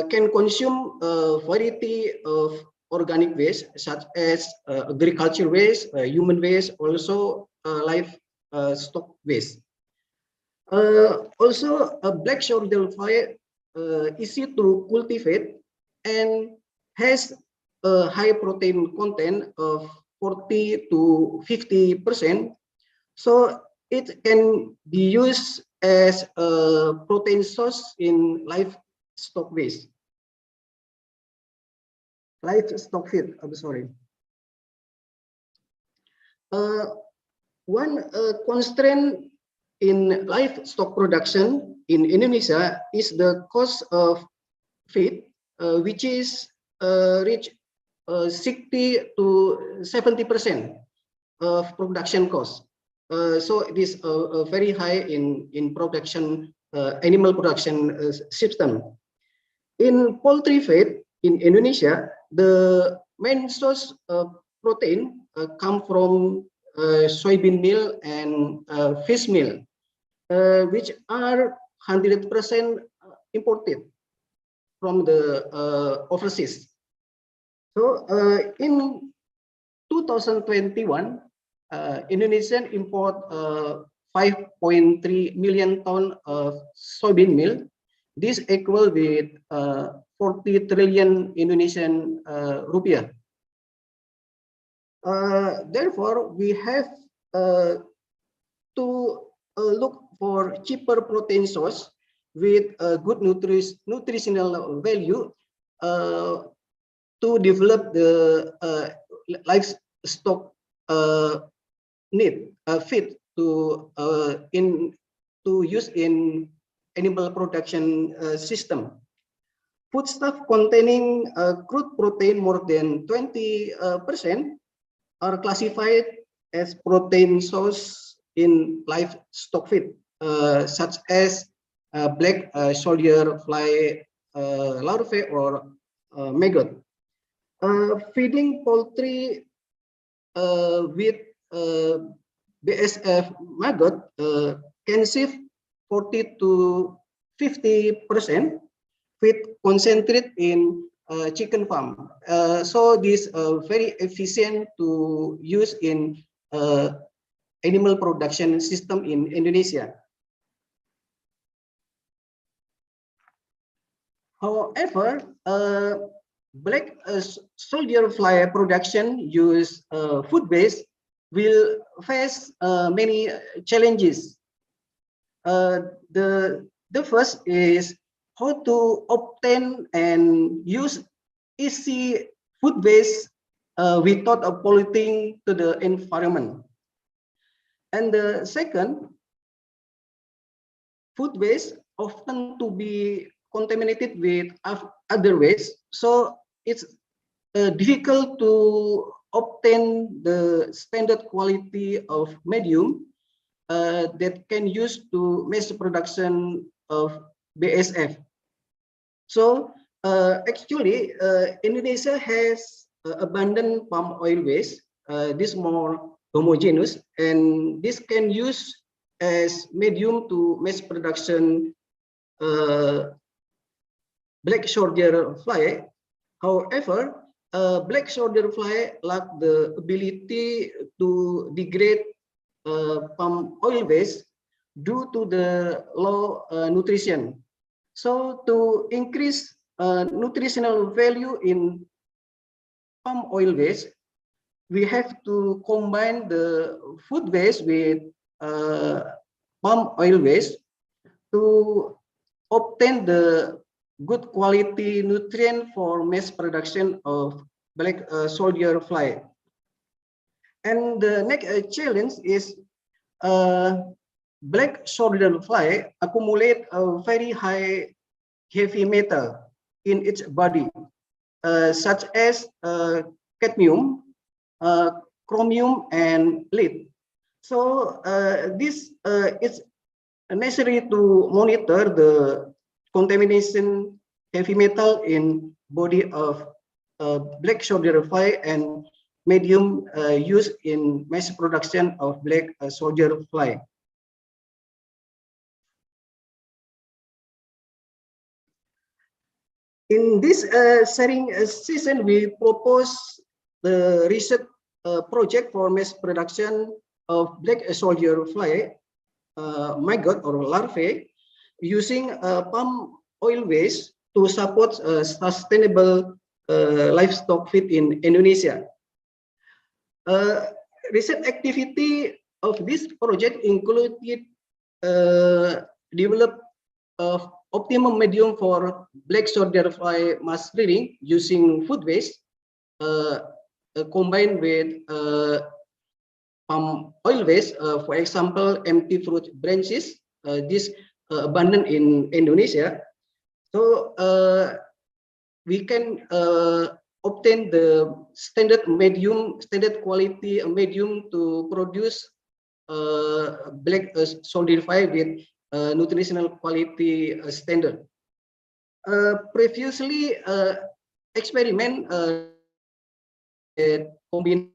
can consume a variety of organic waste such as agriculture waste, human waste, also livestock waste. Also, a black soldier fly easy to cultivate and has a high protein content of 40 to 50%. So it can be used as a protein source in livestock waste. Livestock feed, I'm sorry. One constraint in livestock production in Indonesia is the cost of feed, which is reach 60 to 70% of production cost. So it is very high in production, animal production system. In poultry feed in Indonesia, the main source of protein come from soybean meal and fish meal, which are 100% imported from the overseas. So in 2021, Indonesian import 5.3 million ton of soybean meal. This equal with 40 trillion Indonesian rupiah. Therefore, we have to look for cheaper protein source with good nutritional value to develop the livestock need feed to use in animal production system. Foodstuff containing crude protein more than 20% are classified as protein source in livestock feed, such as black soldier fly larvae or maggot. Feeding poultry with BSF maggot can save 40 to 50% feed concentrate in chicken farm. So this very efficient to use in animal production system in Indonesia. However, black soldier fly production use food waste will face many challenges. The first is how to obtain and use easy food waste without polluting to the environment. And the second, food waste often to be contaminated with other waste, so it's difficult to obtain the standard quality of medium that can use to mass production of BASF. So actually, Indonesia has abundant palm oil waste. This more homogeneous, and this can use as medium to mass production black soldier fly. However, black soldier fly lack the ability to degrade palm oil waste due to the low nutrition. So to increase nutritional value in palm oil waste, we have to combine the food waste with palm oil waste to obtain the good quality nutrient for mass production of black soldier fly. And the next challenge is black soldier fly accumulate a very high heavy metal in its body, such as cadmium, chromium, and lead. So this is necessary to monitor the contamination heavy metal in body of black soldier fly and medium used in mass production of black soldier fly. In this sharing session, we propose the research project for mass production of black soldier fly, maggot or larvae, using palm oil waste to support sustainable livestock feed in Indonesia. Recent activity of this project included develop of optimum medium for black soldier fly mass breeding using food waste combined with palm oil waste, for example, empty fruit branches. This abundant in Indonesia. So we can obtain the standard quality medium to produce black soldier fly with nutritional quality standard. Previously, experiment combination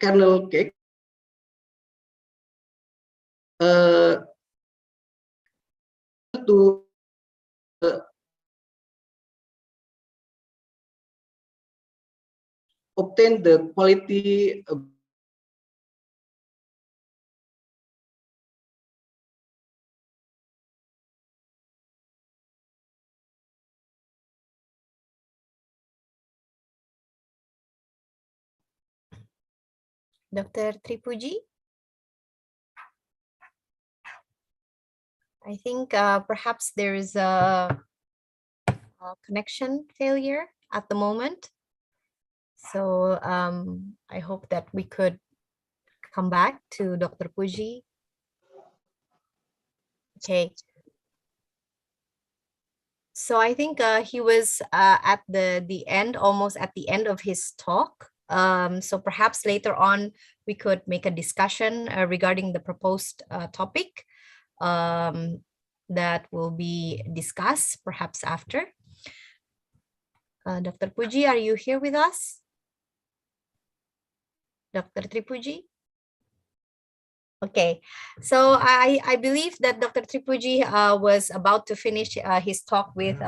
kernel cake to obtain the quality of Dr. Tripuji? I think perhaps there is a connection failure at the moment. So I hope that we could come back to Dr. Puji. Okay. So I think he was at the end, almost at the end of his talk. So perhaps later on we could make a discussion regarding the proposed topic that will be discussed perhaps after. Dr. Puji, are you here with us? Dr. Tripuji? Okay, so I believe that Dr. Tripuji was about to finish his talk with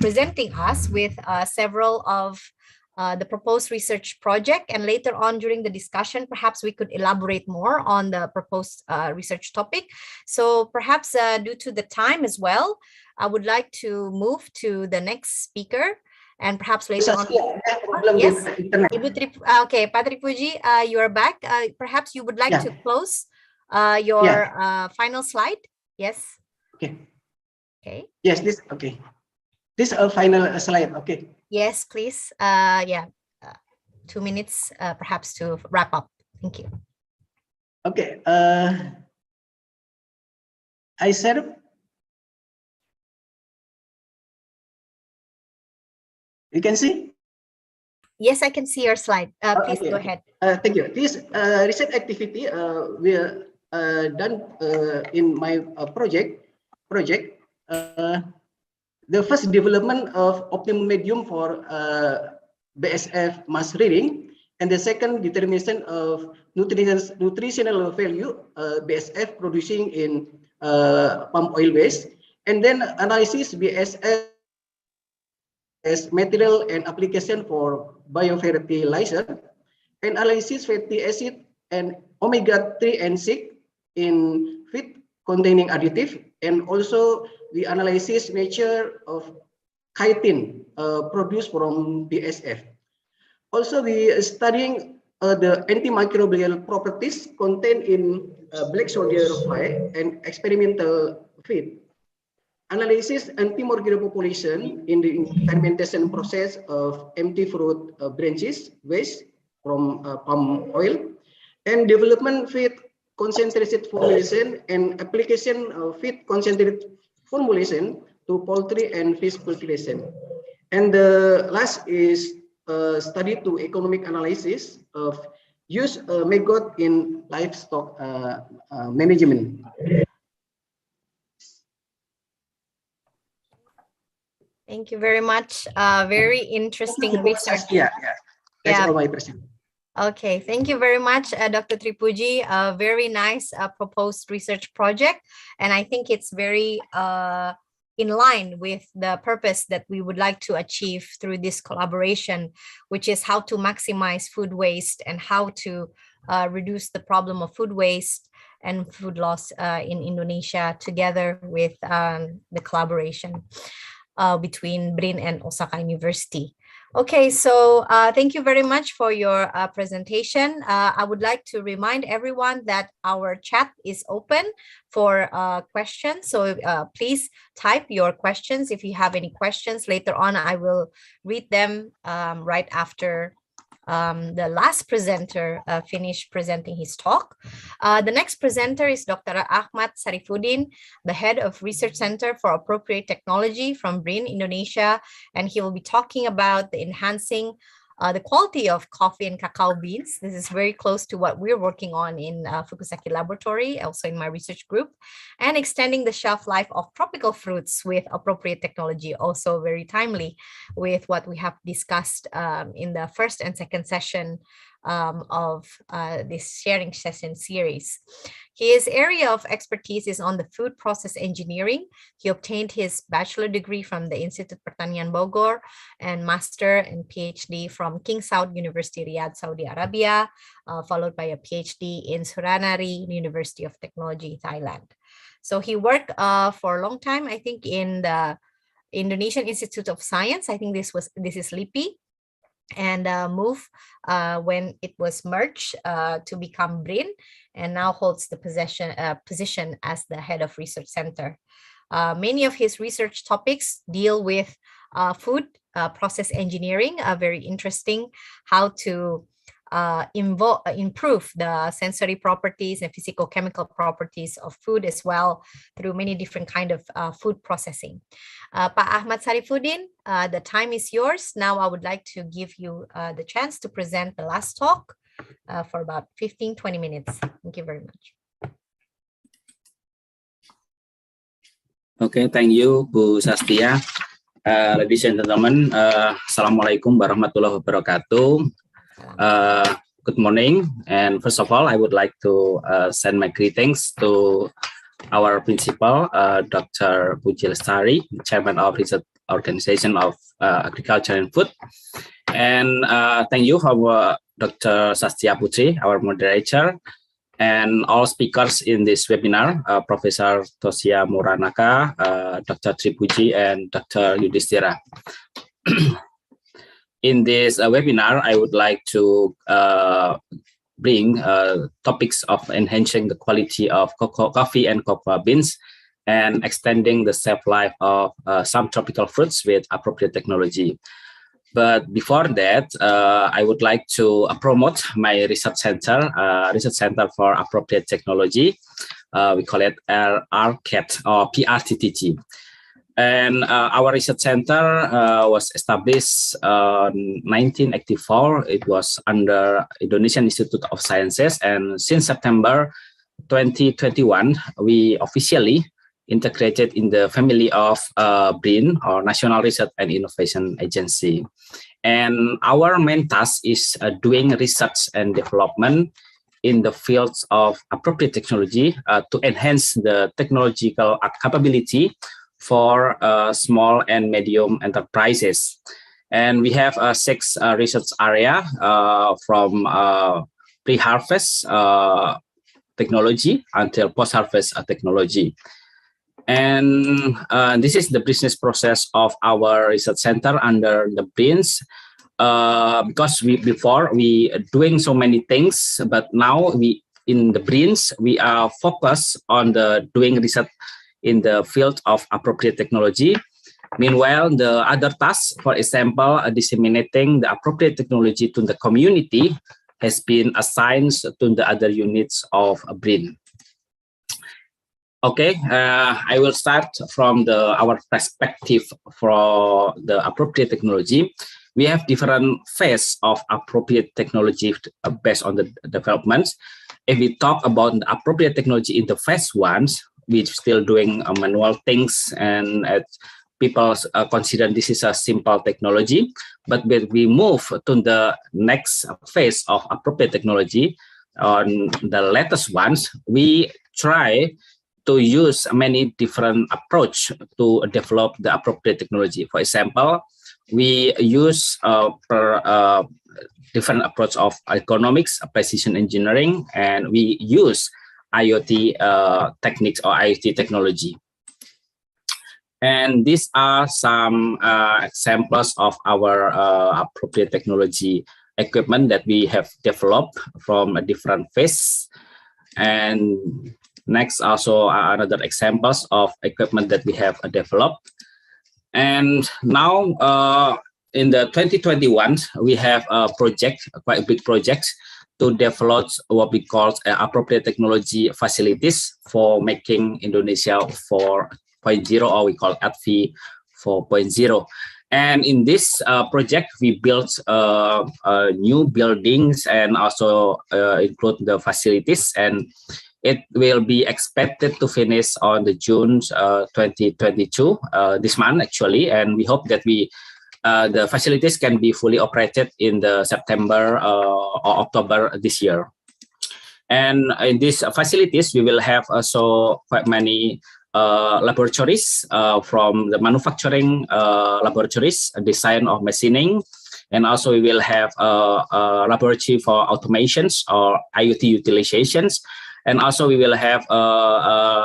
presenting us with several of the proposed research project, and later on during the discussion, perhaps we could elaborate more on the proposed research topic. So perhaps due to the time as well, I would like to move to the next speaker, and perhaps later on. Yes. Okay, Pak Tripuji, you are back. Perhaps you would like to close your final slide. Yes. Okay. Okay. Yes, this okay. This is a final slide. Okay. Yes, please. 2 minutes, perhaps, to wrap up. Thank you. Okay. I said. You can see? Yes, I can see your slide. Please go ahead. Thank you. This research activity we done in my project. The first development of optimum medium for BSF mass reading, and the second determination of nutritional value BSF producing in palm oil waste, and then analysis BSF as material and application for biofertilizer, and analysis fatty acid and omega-3 and 6 in feed containing additive, and also the analysis nature of chitin produced from BSF. Also, we are studying the antimicrobial properties contained in black soldier fly and experimental feed. Analysis anti-morgida population in the fermentation process of empty fruit branches waste from palm oil, and development feed concentrated formulation and application of feed concentrated formulation to poultry and fish cultivation. And the last is study to economic analysis of use maggot in livestock management. Thank you very much. Very interesting research. That's all my presentation. Okay, thank you very much, Dr. Tripuji. A very nice proposed research project, and I think it's very in line with the purpose that we would like to achieve through this collaboration, which is how to maximize food waste and how to reduce the problem of food waste and food loss in Indonesia, together with the collaboration between BRIN and Osaka University. Okay, so thank you very much for your presentation. I would like to remind everyone that our chat is open for questions. So please type your questions if you have any questions. Later on, I will read them right after the last presenter finished presenting his talk. The next presenter is Dr. Ahmad Sarifuddin, the head of Research Center for Appropriate Technology from BRIN, Indonesia, and he will be talking about the enhancing the quality of coffee and cacao beans. This is very close to what we're working on in Fukusaki Laboratory, also in my research group, and extending the shelf life of tropical fruits with appropriate technology, also very timely with what we have discussed in the first and second session of this sharing session series. His area of expertise is on the food process engineering. He obtained his bachelor degree from the Institute Pertanian Bogor and master and PhD from King Saud University, Riyadh, Saudi Arabia, followed by a PhD in Suranari University of Technology, Thailand. So he worked for a long time, I think, in the Indonesian Institute of Science. I think this is LIPI, and move when it was merged to become BRIN, and now holds the position as the head of research center. Many of his research topics deal with food process engineering, very interesting, how to improve the sensory properties and physicochemical properties of food as well through many different kind of food processing. Pak Ahmad Sarifuddin, the time is yours. Now I would like to give you the chance to present the last talk for about 15-20 minutes. Thank you very much. Okay, thank you, Bu Sastia. Ladies and gentlemen, Assalamualaikum warahmatullahi wabarakatuh. Good morning, and first of all, I would like to send my greetings to our principal, Dr. Yudhistira, Chairman of Research Organization of Agriculture and Food, and thank you, our Dr. Sastia Putri, our moderator, and all speakers in this webinar, Professor Thosiya Muranaka, Dr. Tripuji, and Dr. Yudhistira. In this webinar, I would like to bring topics of enhancing the quality of coffee and cocoa beans and extending the shelf life of some tropical fruits with appropriate technology. But before that, I would like to promote my research center for appropriate technology. We call it RCAT or PRTTG. And our research center was established in 1984. It was under Indonesian Institute of Sciences. And since September 2021, we officially integrated in the family of BRIN, or National Research and Innovation Agency. And our main task is doing research and development in the fields of appropriate technology to enhance the technological capability for small and medium enterprises. And we have 6 research areas from pre-harvest technology until post-harvest technology. And this is the business process of our research center under the BRINs. Because before we doing so many things, but now in the BRINs we are focused on the doing research in the field of appropriate technology. Meanwhile, the other tasks, for example, disseminating the appropriate technology to the community, has been assigned to the other units of BRIN. Okay, I will start from our perspective for the appropriate technology. We have different phases of appropriate technology based on the developments. If we talk about the appropriate technology in the phase 1, we're still doing manual things, and people consider this is a simple technology. But when we move to the next phase of appropriate technology, on the latest ones, we try to use many different approach to develop the appropriate technology. For example, we use different approach of economics, precision engineering, and we use IoT techniques or IoT technology. And these are some examples of our appropriate technology equipment that we have developed from a different phase. And next, also another examples of equipment that we have developed. And now in the 2021, we have a project, quite a big project, to develop what we call appropriate technology facilities for making Indonesia 4.0, or we call ADV 4.0. And in this project, we built new buildings and also include the facilities, and it will be expected to finish on the June 2022, this month actually, and we hope that the facilities can be fully operated in the September or October this year. And in these facilities, we will have also quite many laboratories from the manufacturing laboratories, design of machining, and also we will have a laboratory for automations or IoT utilizations. And also we will have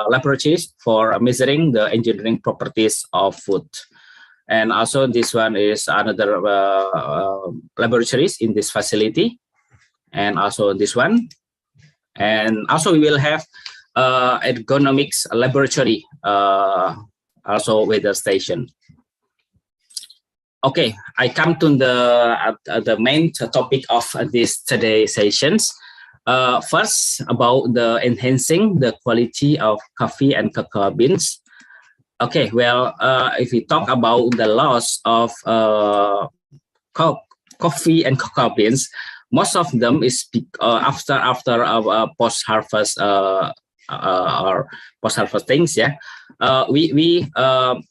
laboratories for measuring the engineering properties of food. And also this one is another laboratories in this facility. And also this one. And also we will have ergonomics laboratory, also weather station. Okay, I come to the main topic of this today's sessions. First, about the enhancing the quality of coffee and cocoa beans. Okay, well, if we talk about the loss of coffee and cocoa beans, most of them is after post-harvest or post-harvest things. Yeah, the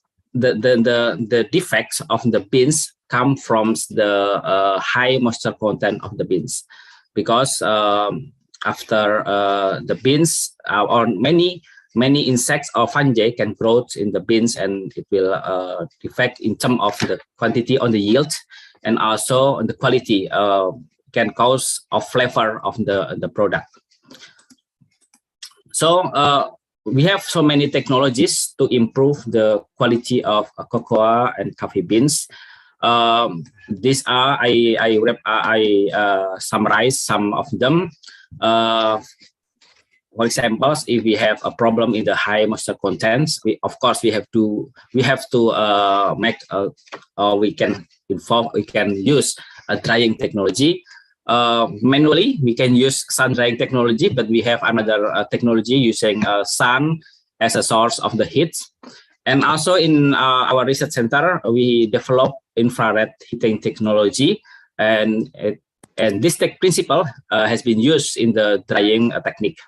defects of the beans come from the high moisture content of the beans. Because after the beans or many insects or fungi can grow in the beans, and it will affect in terms of the quantity on the yield, and also the quality can cause a flavor of the product. So we have so many technologies to improve the quality of cocoa and coffee beans. These are I summarize some of them. For example, if we have a problem in the high moisture contents, we have to make we can use a drying technology. Manually, we can use sun drying technology, but we have another technology using sun as a source of the heat. And also in our research center, we develop infrared heating technology, and this principle has been used in the drying technique.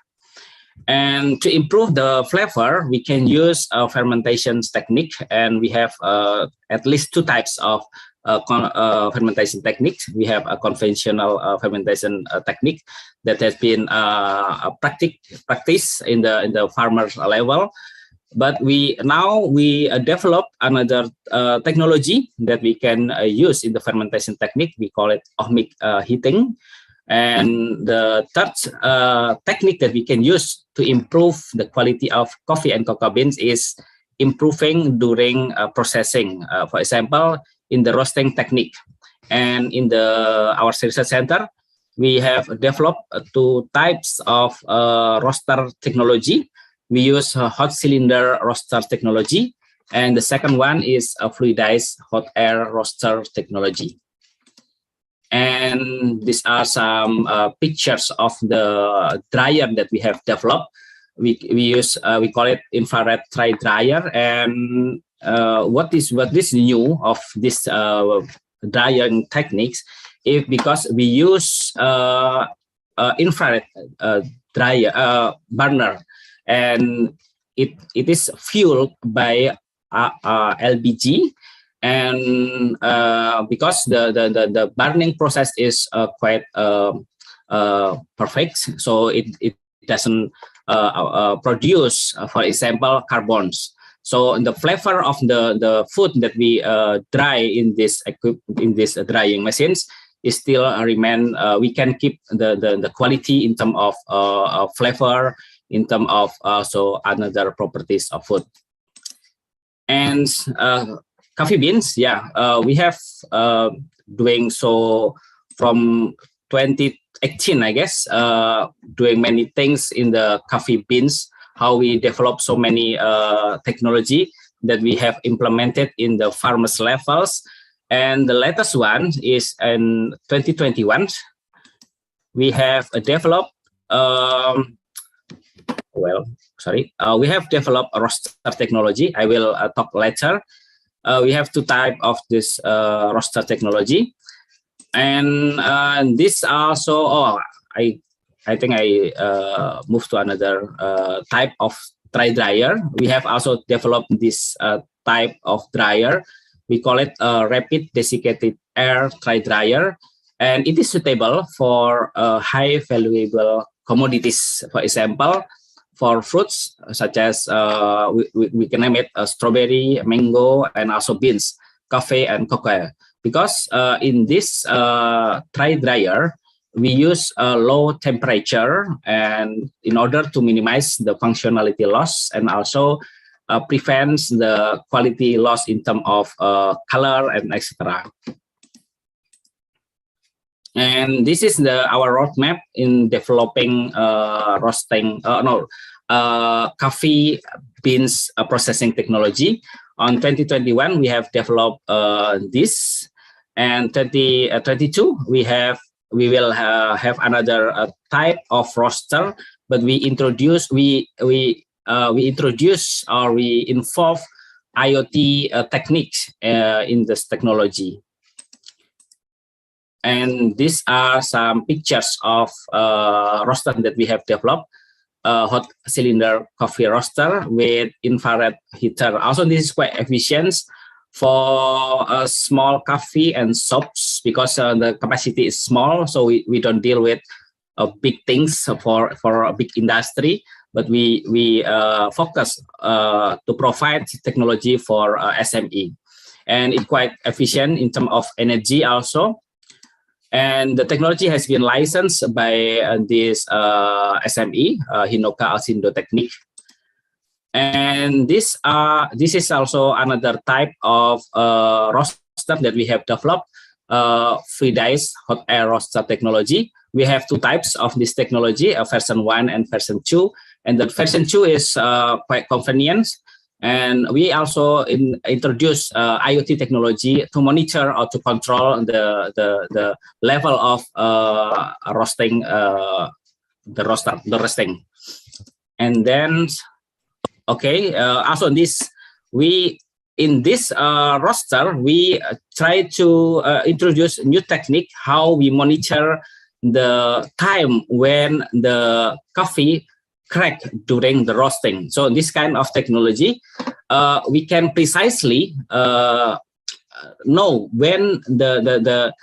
And to improve the flavor, we can use a fermentation technique, and we have at least two types of fermentation techniques. We have a conventional fermentation technique that has been practiced in the farmer level. But we develop another technology that we can use in the fermentation technique. We call it ohmic heating. And the third technique that we can use to improve the quality of coffee and cocoa beans is improving during processing. For example, in the roasting technique. And in our research center, we have developed two types of roaster technology. We use hot cylinder roaster technology, and the second one is a fluidized hot air roaster technology. And these are some pictures of the dryer that we have developed. We call it infrared dry dryer. And what is new of this drying techniques is because we use infrared dryer burner, and it is fueled by LPG. And because the burning process is quite perfect, so it doesn't produce, for example, carbons. So the flavor of the food that we dry in this drying machines is still remain. We can keep the quality in terms of flavor, in terms of also another properties of food. And coffee beans, we have doing so from 2018, I guess, doing many things in the coffee beans, how we develop so many technology that we have implemented in the farmers levels. And the latest one is in 2021, we have developed, we have developed a roaster technology. I will talk later. We have two types of this roaster technology, and this also. I think I moved to another type of dry dryer. We have also developed this type of dryer. We call it a rapid desiccated air dry dryer, and it is suitable for high valuable commodities. For example, for fruits such as we can name it strawberry, mango, and also beans, coffee, and cocoa. Because in this dry dryer, we use a low temperature, and in order to minimize the functionality loss and also prevents the quality loss in terms of color and etc. And this is our roadmap in developing coffee beans processing technology. On 2021, we have developed this, and 2022 we will have another type of roaster, but we introduce or we involve IoT techniques in this technology. And these are some pictures of roaster that we have developed. Hot cylinder coffee roaster with infrared heater. Also, this is quite efficient for small coffee and soaps because the capacity is small. So we don't deal with big things for a big industry, but we focus to provide technology for SME. And it's quite efficient in terms of energy also. And the technology has been licensed by this SME, Hinoka Alsindo Technique. And this is also another type of roaster roaster that we have developed, free dice hot air roaster technology. We have two types of this technology, version 1 and version 2. And the version 2 is quite convenient. And we also introduce IoT technology to monitor or to control the level of roasting, the roasting. And then, okay, also in this roaster, we try to introduce new technique, how we monitor the time when the coffee crack during the roasting. So this kind of technology, we can precisely know when the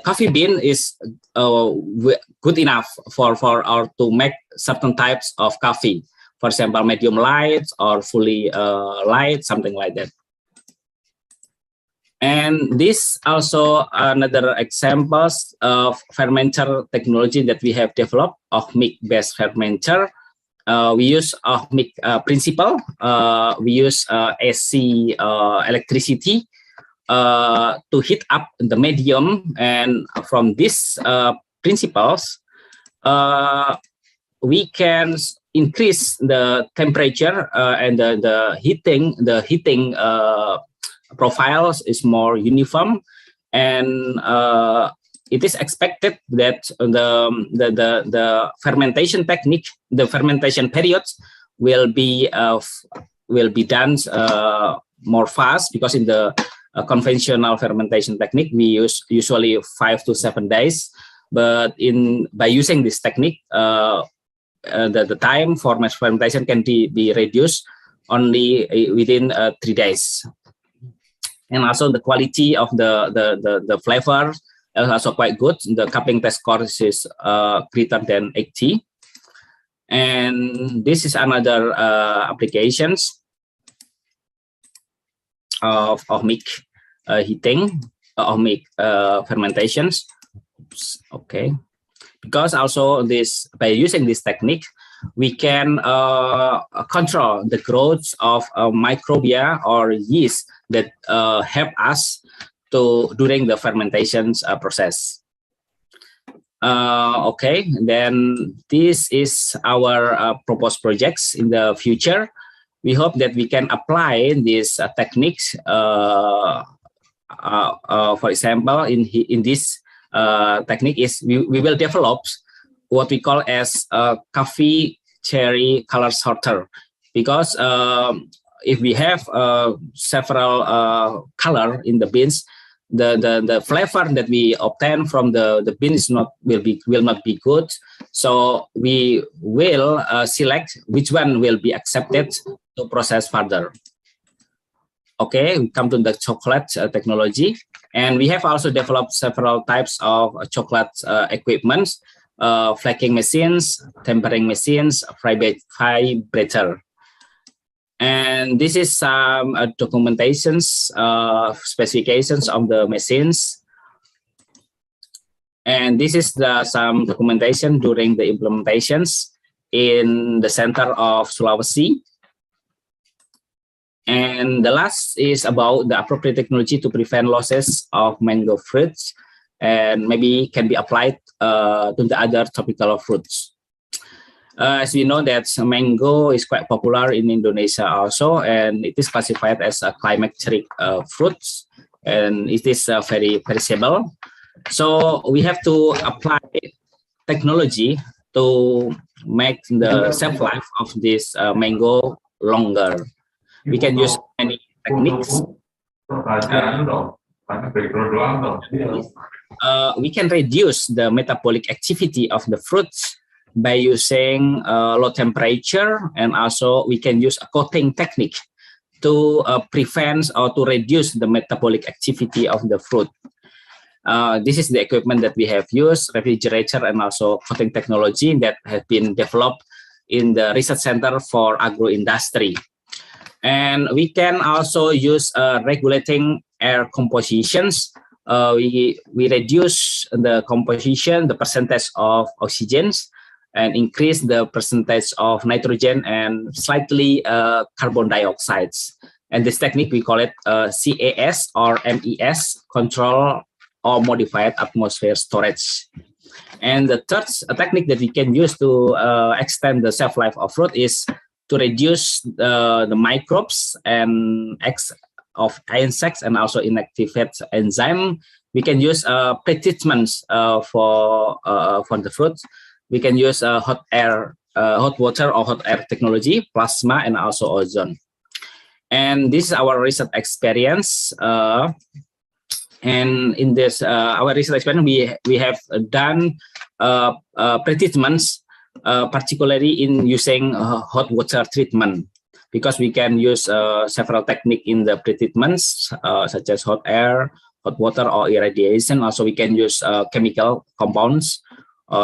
coffee bean is good enough for to make certain types of coffee. For example, medium light or fully light, something like that. And this also another examples of fermenter technology that we have developed, OHMIC-based fermenter. We use OHMIC principle. We use AC electricity to heat up the medium, and from these principles, we can increase the temperature and the heating profiles is more uniform, and it is expected that the fermentation technique, the fermentation periods will be done more fast, because in the conventional fermentation technique we use usually 5 to 7 days, but by using this technique, the time for fermentation can be reduced only within 3 days. And also the quality of the flavor is also quite good. The cupping test score is greater than 80. And this is another applications of OHMIC heating, OHMIC fermentations. Oops, okay. Because also this, by using this technique, we can control the growth of microbia or yeast that help us during the fermentations process. Okay, then this is our proposed projects in the future. We hope that we can apply these techniques. For example, in this technique is we will develop what we call as a coffee cherry color sorter, because if we have several color in the beans, the flavor that we obtain from the beans will not be good. So we will select which one will be accepted to process further. Okay, we come to the chocolate technology, and we have also developed several types of chocolate equipment, flaking machines, tempering machines, vibrator. And this is some documentations, specifications of the machines. And this is some documentation during the implementations in the center of Sulawesi. And the last is about the appropriate technology to prevent losses of mango fruits, and maybe can be applied to the other tropical fruits. As we know that mango is quite popular in Indonesia also, and it is classified as a climateric fruits, and it is very perishable. So we have to apply technology to make the shelf life of this mango longer. We can use many techniques. We can reduce the metabolic activity of the fruits by using low temperature, and also we can use a coating technique to prevent or to reduce the metabolic activity of the fruit. This is the equipment that we have used, refrigerator and also coating technology that has been developed in the research center for agro industry. And we can also use regulating air compositions. We reduce the composition, the percentage of oxygens, and increase the percentage of nitrogen and slightly carbon dioxide. And this technique, we call it CAS or MES, control or modified atmosphere storage. And the third technique that we can use to extend the shelf life of fruit is to reduce the microbes and of insects and also inactivate enzyme. We can use pretreatments for the fruit. We can use hot water or hot air technology, plasma, and also ozone. And this is our research experience. And in this our research experience, we have done pretreatments, particularly in using hot water treatment, because we can use several techniques in the pretreatments, such as hot air, hot water, or irradiation. Also, we can use chemical compounds,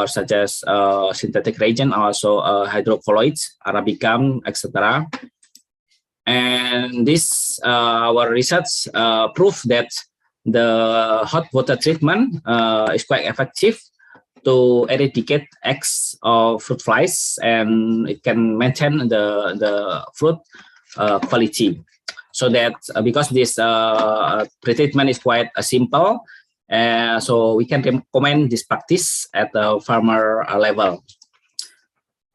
such as synthetic reagent, also hydrocolloids, arabicum, etc. And this our research proof that the hot water treatment is quite effective to eradicate eggs of fruit flies, and it can maintain the fruit quality. So that because this pretreatment is quite simple, so we can recommend this practice at the farmer level.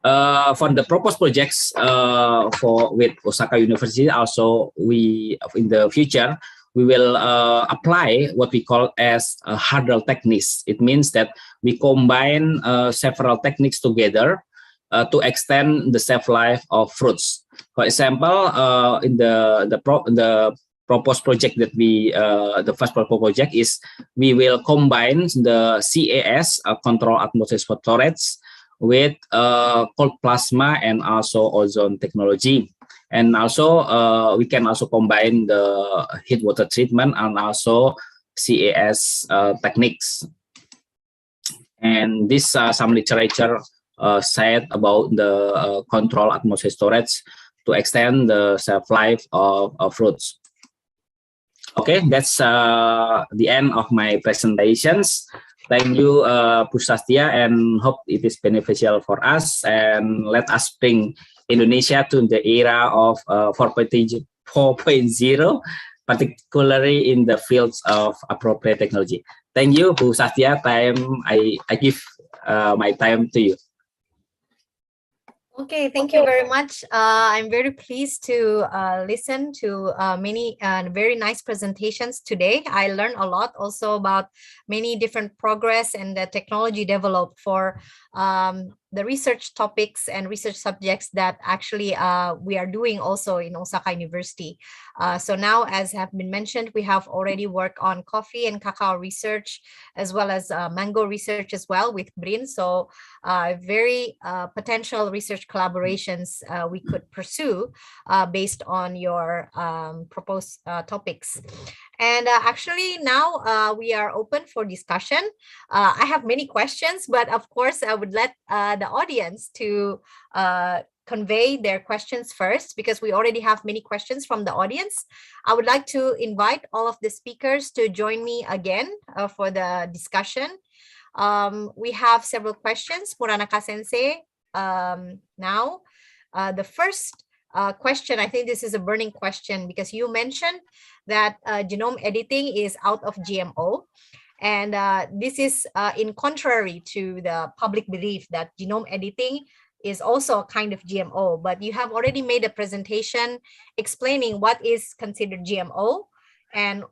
For the proposed projects with Osaka University, also in the future we will apply what we call as hurdle techniques. It means that we combine several techniques together to extend the shelf life of fruits. For example, in the proposed project that the first proposed project is we will combine the CAS, control atmosphere storage, with cold plasma and also ozone technology. And also we can also combine the heat water treatment and also CAS techniques. And this some literature said about the control atmosphere storage to extend the shelf life of fruits. Okay, that's the end of my presentations. Thank you, Thosiya, and hope it is beneficial for us. And let us bring Indonesia to the era of 4.0, particularly in the fields of appropriate technology. Thank you, Thosiya. I give my time to you. Okay, thank you very much. I'm very pleased to listen to many very nice presentations today. I learned a lot also about many different progress and the technology developed for the research topics and research subjects that actually we are doing also in Osaka University. So now, as have been mentioned, we have already worked on coffee and cacao research, as well as mango research as well with BRIN. So very potential research collaborations we could pursue based on your proposed topics. And actually now we are open for discussion. I have many questions, but of course I would let the audience to convey their questions first, because we already have many questions from the audience. I would like to invite all of the speakers to join me again for the discussion. We have several questions, Muranaka Sensei. Now, the first question, I think this is a burning question, because you mentioned that genome editing is out of GMO. And this is in contrary to the public belief that genome editing is also a kind of GMO. But you have already made a presentation explaining what is considered GMO and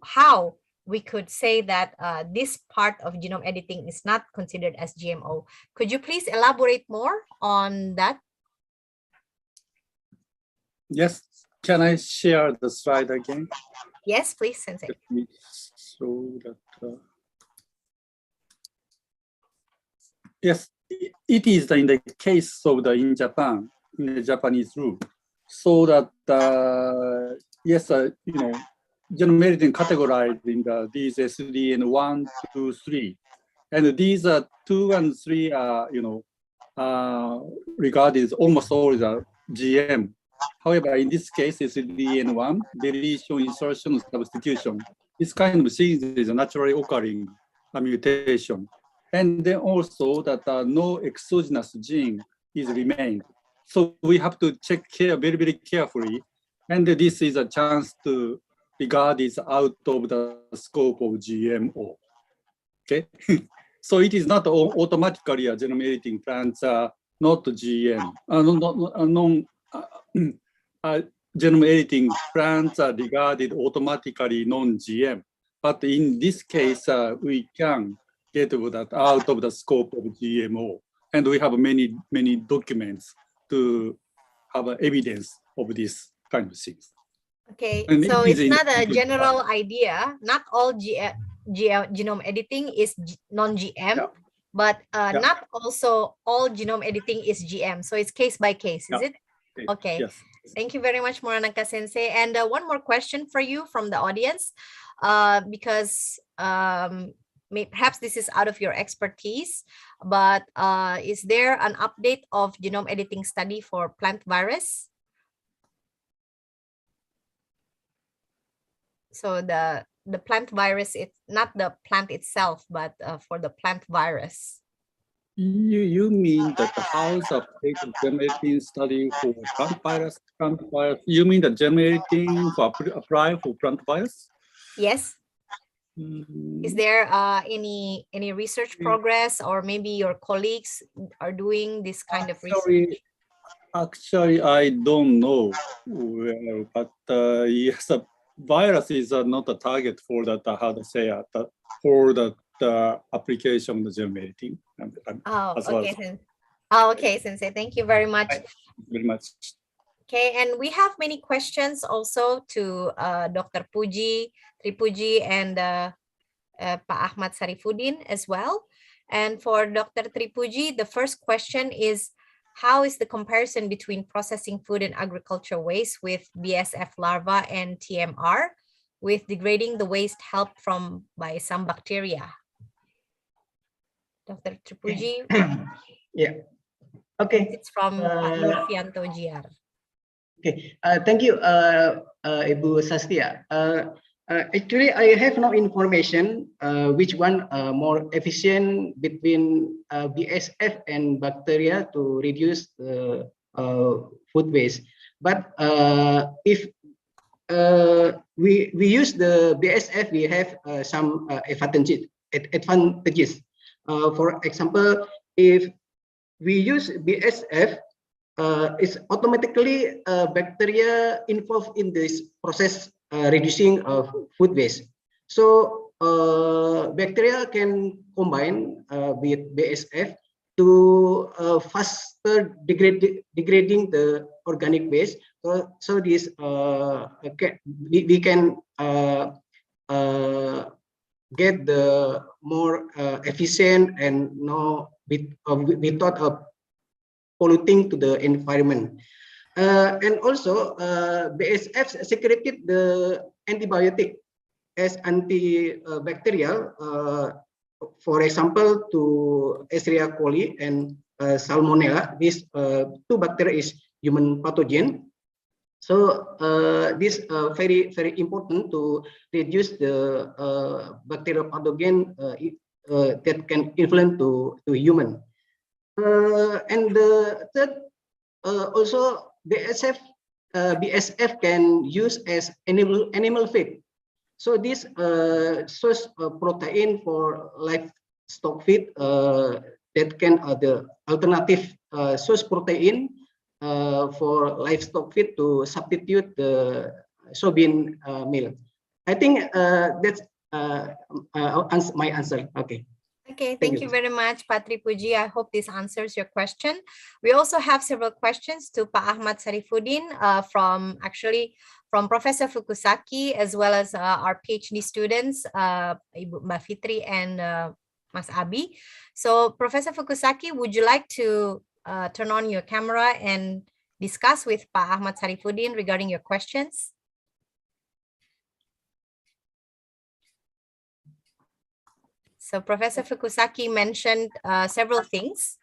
how we could say that this part of genome editing is not considered as GMO. Could you please elaborate more on that? Yes, can I share the slide again? Yes, please, Sensei. Let me show that. Yes, it is in the case of in Japan, in the Japanese rule, so that yes, you know, genome editing categorized in these SDN 1, 2, 3, and these 2 and 3 are regarded almost all as GM. However, in this case, it's SDN1, deletion, insertion, substitution. This kind of thing is a naturally occurring mutation. And then also that no exogenous gene is remained. So we have to check very, very carefully. And this is a chance to regard it out of the scope of GMO. Okay, so it is not automatically a genome editing plants are not GM. Genome editing plants are regarded automatically non-GM. But in this case, we can get that out of the scope of GMO. And we have many documents to have evidence of this kind of things. Okay, And so it is it's not a in- general idea. Not all genome editing is non-GM, Yeah. but Yeah. not also all genome editing is GM. So it's case by case, is Yeah. it? Okay. Yes. Thank you very much, Muranaka Sensei. And one more question for you from the audience, because perhaps this is out of your expertise, but is there an update of genome editing study for plant virus? So the plant virus, it's not the plant itself, but for the plant virus. You mean that the house of genome editing study for plant virus? You mean the genome editing for apply for plant virus? Yes. Is there any research progress, or maybe your colleagues are doing this kind of research? Actually, I don't know well, but yes, the virus is not a target for that. How to say for the application of the genome editing. Oh, as well. okay. Oh, okay, Sensei. Thank you very much. Very much. Okay, and we have many questions also to Dr. Tripuji, and Pak Ahmad Sarifuddin as well. And for Dr. Tripuji, the first question is, how is the comparison between processing food and agriculture waste with BSF larva and TMR, with degrading the waste helped by some bacteria? Dr. Tripuji? Yeah. Okay. It's from Nurfianto GR. Okay. Thank you, Ibu Sastia. Actually, I have no information which one more efficient between BSF and bacteria to reduce the food waste. But if we use the BSF, we have some advantages. For example, if we use BSF, it's automatically bacteria involved in this process reducing of food waste. So bacteria can combine with BSF to faster degrading the organic waste. So this we can get the more efficient and without polluting to the environment. And also BSF secreted the antibiotic as antibacterial, for example, to Escherichia coli and Salmonella. These two bacteria is human pathogen. So this very important to reduce the bacterial pathogen that can influence to human. And the third, also BSF can use as animal feed. So this source protein for livestock feed that can the alternative source protein for livestock feed to substitute the soybean meal. I think that's my answer. Okay. Okay, thank you very much, Pak Tripuji. I hope this answers your question. We also have several questions to Pak Ahmad Sarifuddin from Professor Fukusaki, as well as our PhD students, Ibu Mbak Fitri and Mas Abi. So Professor Fukusaki, would you like to turn on your camera and discuss with Pak Ahmad Sarifuddin regarding your questions? So Professor Fukusaki mentioned several things,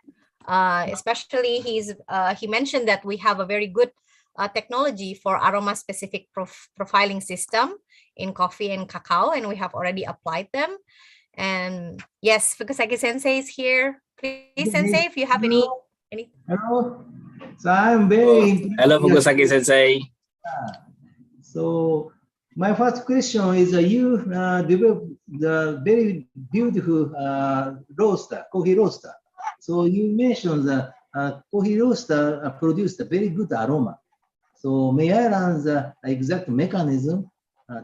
especially he mentioned that we have a very good technology for aroma-specific profiling system in coffee and cacao, and we have already applied them. And yes, Fukusaki Sensei is here. Please, Sensei, if you have any. Hello. So I'm very Hello, Fukusaki Sensei. So my first question is, you developed the very beautiful roaster, coffee roaster. So you mentioned the coffee roaster produced a very good aroma. So may I learn the exact mechanism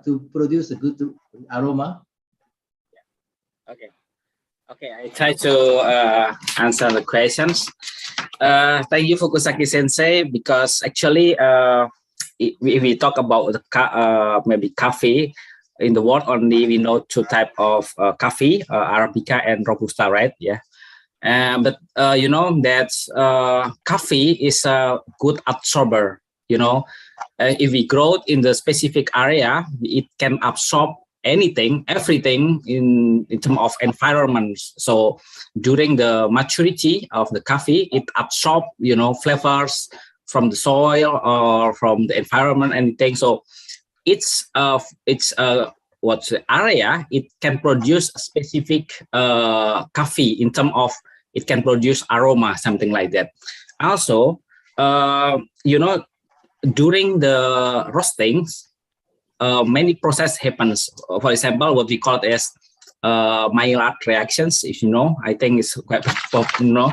to produce a good aroma? Okay. Okay, I try to answer the questions. Thank you, Fukusaki Sensei, because actually, if we talk about the maybe coffee in the world, only we know two types of coffee, Arabica and Robusta, right? Yeah. But you know that coffee is a good absorber. You know, if we grow in the specific area, it can absorb anything, everything in terms of environment. So during the maturity of the coffee, it absorbs, you know, flavors from the soil or from the environment, anything. So it's what's the area, it can produce a specific coffee in terms of it can produce aroma, something like that. Also, you know, during the roastings, many process happens. For example, what we call it as Maillard reactions. If you know, I think it's quite you know,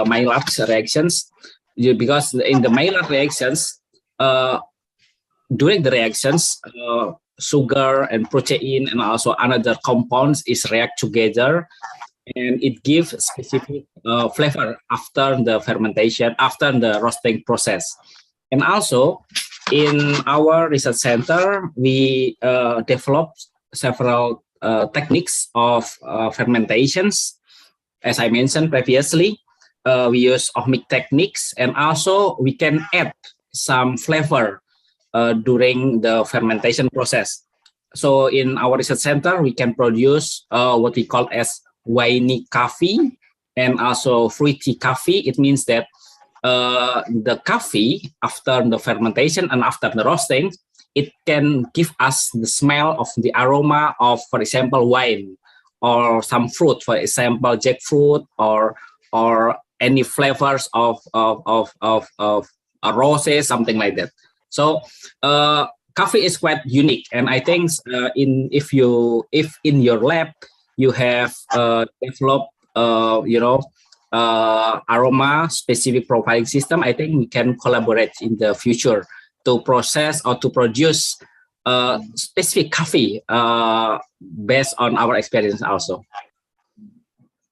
Maillard reactions. Because in the Maillard reactions, during the reactions, sugar and protein and also another compounds is react together, and it gives specific flavor after the fermentation, after the roasting process. And also, in our research center, we developed several techniques of fermentations. As I mentioned previously, we use ohmic techniques, and also we can add some flavor during the fermentation process. So in our research center, we can produce what we call as winey coffee and also fruity coffee. It means that the coffee after the fermentation and after the roasting, it can give us the smell of the aroma of, for example, wine or some fruit, for example, jackfruit or any flavors of roses, something like that. So coffee is quite unique, and I think if in your lab you have developed you know, aroma specific profiling system, I think we can collaborate in the future to process or to produce specific coffee based on our experience also.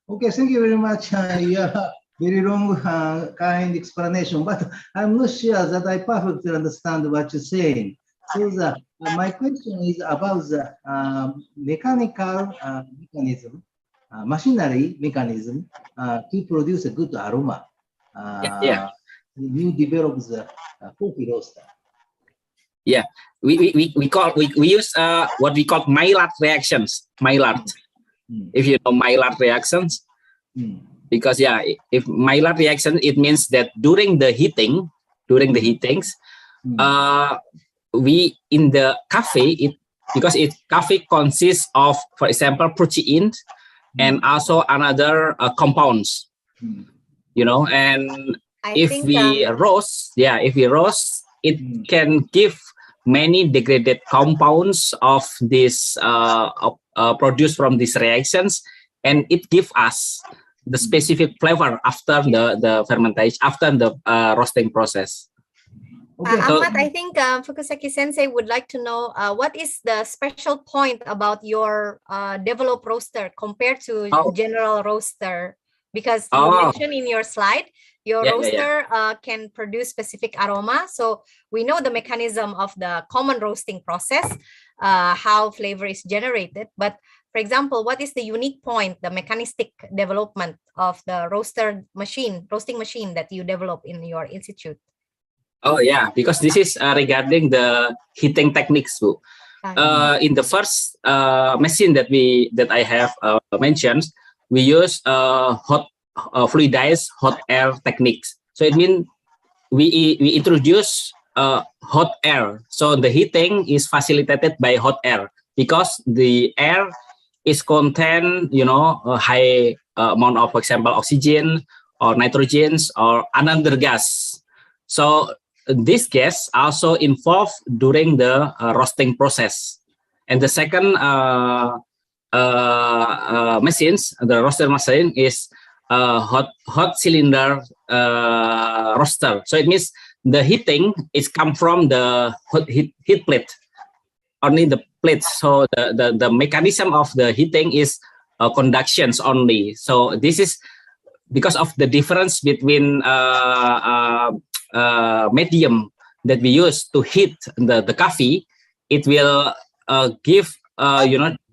Okay, thank you very much. Yeah, very long, kind explanation, but I'm not sure that I perfectly understand what you're saying. So my question is about the mechanical mechanism, machinery mechanism to produce a good aroma. Yeah. You develop the coffee roaster. Yeah, we use what we call Maillard reactions. Maillard, if you know Maillard reactions, because yeah, if Maillard reaction, it means that during the heatings, we in the coffee, because coffee consists of, for example, protein and also another compounds, you know, and if we roast, it can give many degraded compounds of this produced from these reactions, and it gives us the specific flavor after the fermentation, after the roasting process. Okay. Ahmad, I think Fukusaki Sensei would like to know what is the special point about your developed roaster compared to general roaster? Because you mentioned in your slide, your roaster can produce specific aroma. So we know the mechanism of the common roasting process, how flavor is generated. But for example, what is the unique point, the mechanistic development of the roasting machine that you develop in your institute? Oh yeah, because this is regarding the heating techniques, Bu. In the first machine that I have mentioned, we use hot fluidized hot air techniques. So it means we introduce hot air. So the heating is facilitated by hot air because the air is contain, you know, a high amount of, for example, oxygen or nitrogens or another gas. So this gas also involved during the roasting process. And the second machines, the roaster machine is hot cylinder roaster. So it means the heating is come from the heat plate, only the plates. So the mechanism of the heating is conductions only. So this is because of the difference between medium that we use to heat the coffee. It will give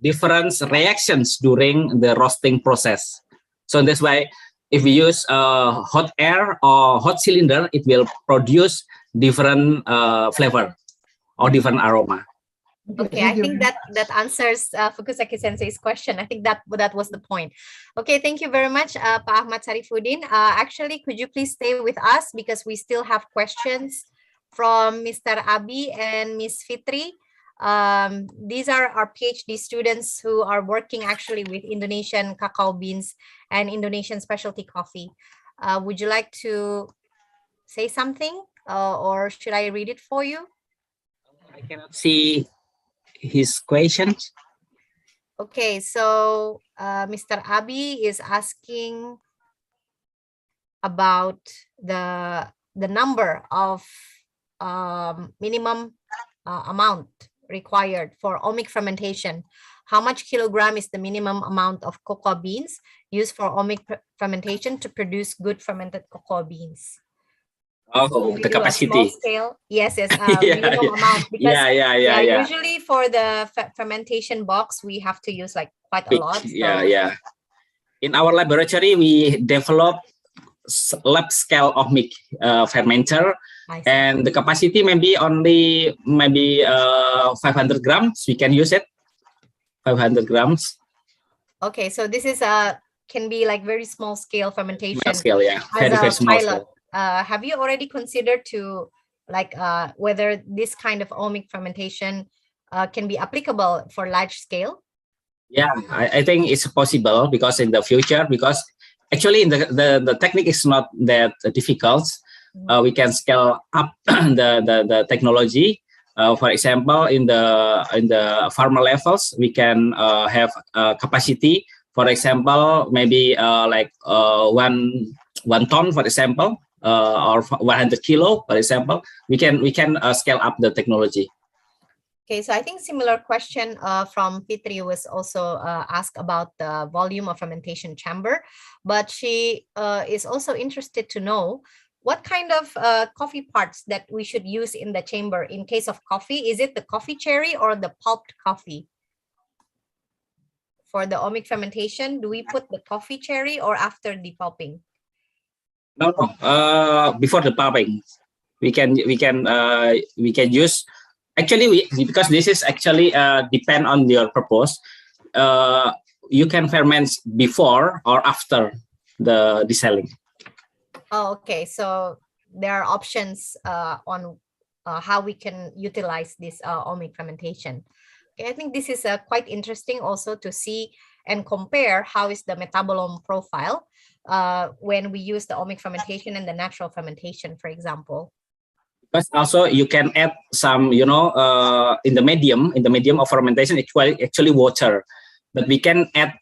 different reactions during the roasting process. So that's why if we use hot air or hot cylinder, it will produce different flavor or different aroma. Okay, I think that answers Fukusaki Sensei's question. I think that was the point. Okay, thank you very much, Pak Ahmad Sarifuddin. Actually, could you please stay with us because we still have questions from Mr. Abi and Ms. Fitri. These are our PhD students who are working actually with Indonesian cacao beans and Indonesian specialty coffee. Would you like to say something or should I read it for you? I cannot see his questions. Okay, so Mr. Abi is asking about the number of minimum amount required for omic fermentation. How much kilogram is the minimum amount of cocoa beans used for omic fermentation to produce good fermented cocoa beans? Oh, the capacity. Scale? Yes, minimum amount. Because usually for the fermentation box, we have to use like quite a lot. So. In our laboratory, we develop lab scale omic fermenter, and the capacity maybe 500 grams. We can use it, 500 grams. Okay, so this is can be like very small scale fermentation. Small scale, yeah, very small scale. Have you already considered to like whether this kind of omic fermentation can be applicable for large scale? Yeah, I think it's possible because in the future, because actually the technique is not that difficult. We can scale up the technology. For example, in the farmer levels, we can have capacity. For example, maybe like 1 ton, for example. Or 100 kilo, for example, we can scale up the technology. Okay, so I think similar question from Fitri was also asked about the volume of fermentation chamber, but she is also interested to know what kind of coffee parts that we should use in the chamber in case of coffee. Is it the coffee cherry or the pulped coffee? For the omic fermentation, do we put the coffee cherry or after the pulping? No, before the pulping, we can use. Actually, because this is actually depend on your purpose. You can ferment before or after the desaling. Oh, okay. So there are options on how we can utilize this omic fermentation. Okay, I think this is quite interesting also to see and compare how is the metabolome profile when we use the omic fermentation and the natural fermentation, for example. But also you can add some, in the medium of fermentation, actually water, but we can add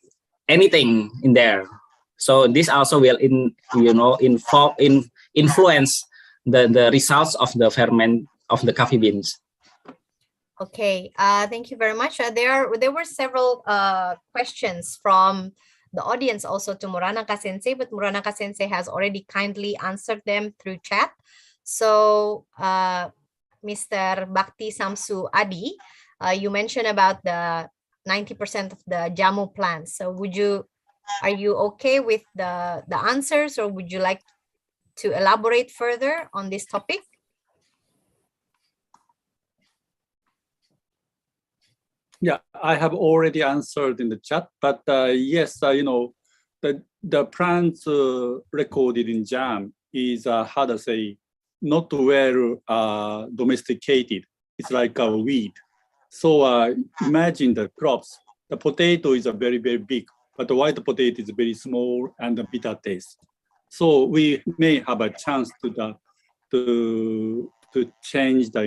anything in there. So this also will influence the results of the ferment of the coffee beans. Okay, thank you very much. There were several questions from the audience also to Muranaka Sensei, but Muranaka Sensei has already kindly answered them through chat. So, Mr. Bhakti Samsu Adi, you mentioned about the 90% of the jamu plants. So, are you okay with the answers, or would you like to elaborate further on this topic? Yeah, I have already answered in the chat, but yes, the plants recorded in jam is how to say, not well domesticated. It's like a weed. So imagine the crops. The potato is very, very big, but the white potato is very small and a bitter taste. So we may have a chance to to change the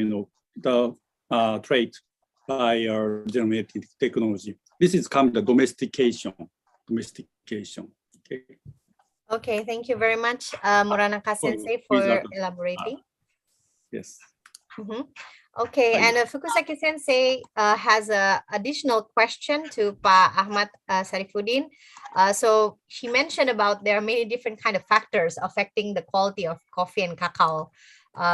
the trait by our genome technology. This is called the domestication. Okay. Okay, thank you very much, Muranaka Sensei, for elaborating. Yes. Okay, and Fukusaki Sensei has an additional question to Pa Ahmad Sarifuddin. So he mentioned about there are many different kind of factors affecting the quality of coffee and cacao.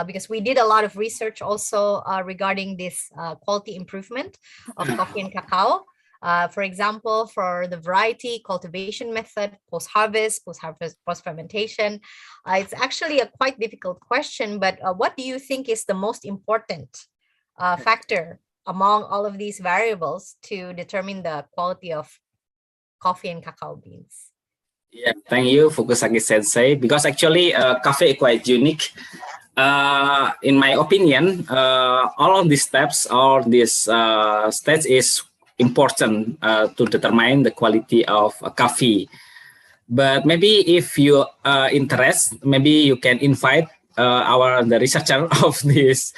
Because we did a lot of research also regarding this quality improvement of coffee and cacao. For example, for the variety, cultivation method, post-harvest, post-fermentation. It's actually a quite difficult question, but what do you think is the most important factor among all of these variables to determine the quality of coffee and cacao beans? Yeah, thank you, Fukusaki Sensei, because actually coffee is quite unique. In my opinion, all of these steps, all these steps is important to determine the quality of coffee. But maybe if you interest, maybe you can invite the researcher of this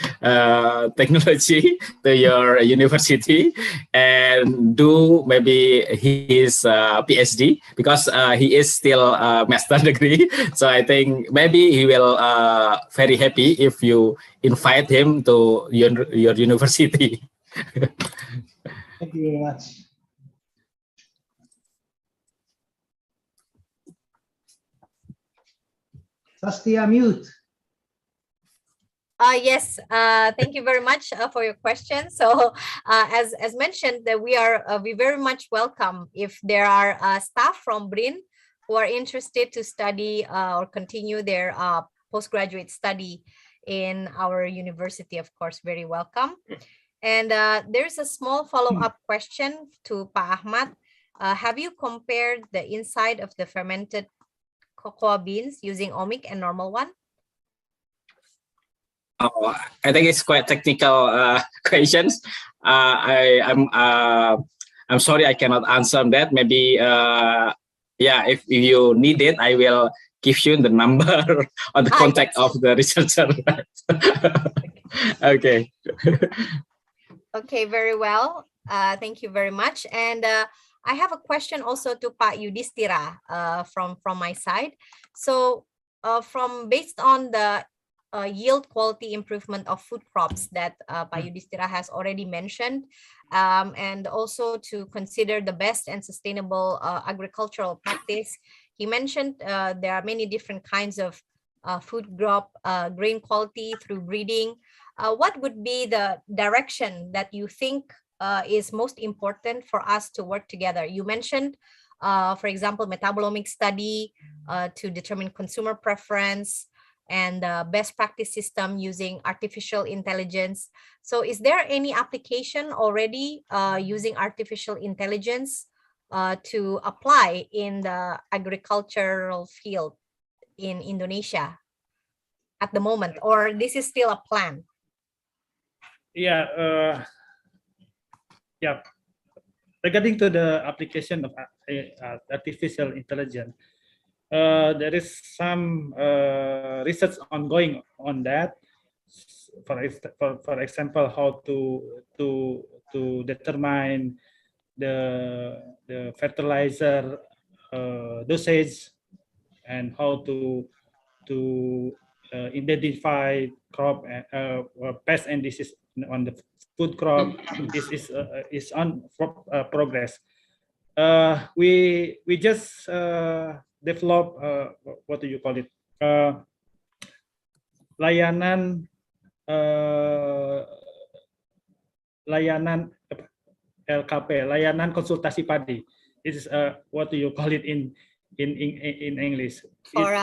technology to your university and do maybe his PhD, because he is still a master degree. So I think maybe he will very happy if you invite him to your university. Thank you very much. Thosiya, mute. Yes, thank you very much for your question. So as mentioned, that we very much welcome if there are staff from BRIN who are interested to study or continue their postgraduate study in our university, of course, very welcome. And there's a small follow-up question to Pa Ahmad. Have you compared the inside of the fermented cocoa beans using omic and normal one? Oh, I think it's quite technical questions. I'm sorry I cannot answer that. Maybe yeah, if you need it, I will give you the number or the contact of the researcher. Okay. Okay, very well. Thank you very much. And I have a question also to Pa Yudhistira from my side. So based on the yield quality improvement of food crops that Pa Yudhistira has already mentioned, and also to consider the best and sustainable agricultural practice, he mentioned there are many different kinds of food crop grain quality through breeding. What would be the direction that you think is most important for us to work together? You mentioned, for example, metabolomic study to determine consumer preference and best practice system using artificial intelligence. So is there any application already using artificial intelligence to apply in the agricultural field in Indonesia at the moment, or this is still a plan? Yeah, yeah. Regarding to the application of artificial intelligence, there is some research ongoing on that. For example, how to determine the fertilizer dosage, and how to identify crop pest and disease on the food crop. This is on progress. We just develop what do you call it? Layanan LKP, layanan konsultasi padi. This is what do you call it in English? For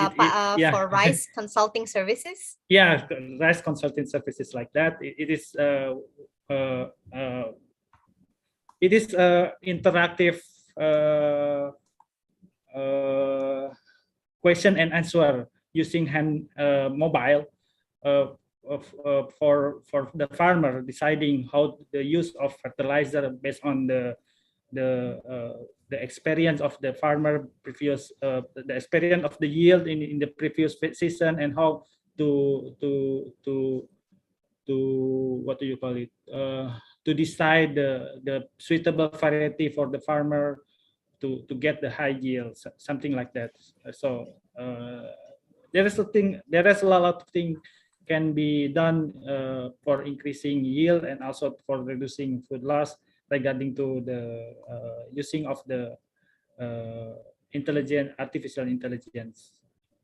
for rice consulting services? Yeah, rice consulting services like that. It is interactive question and answer using mobile for the farmer deciding how the use of fertilizer based on the experience of the farmer previous the experience of the yield in the previous season, and how to what do you call it, to decide the suitable variety for the farmer to get the high yield, something like that. So there is a lot of things can be done for increasing yield and also for reducing food loss regarding to the using of the artificial intelligence.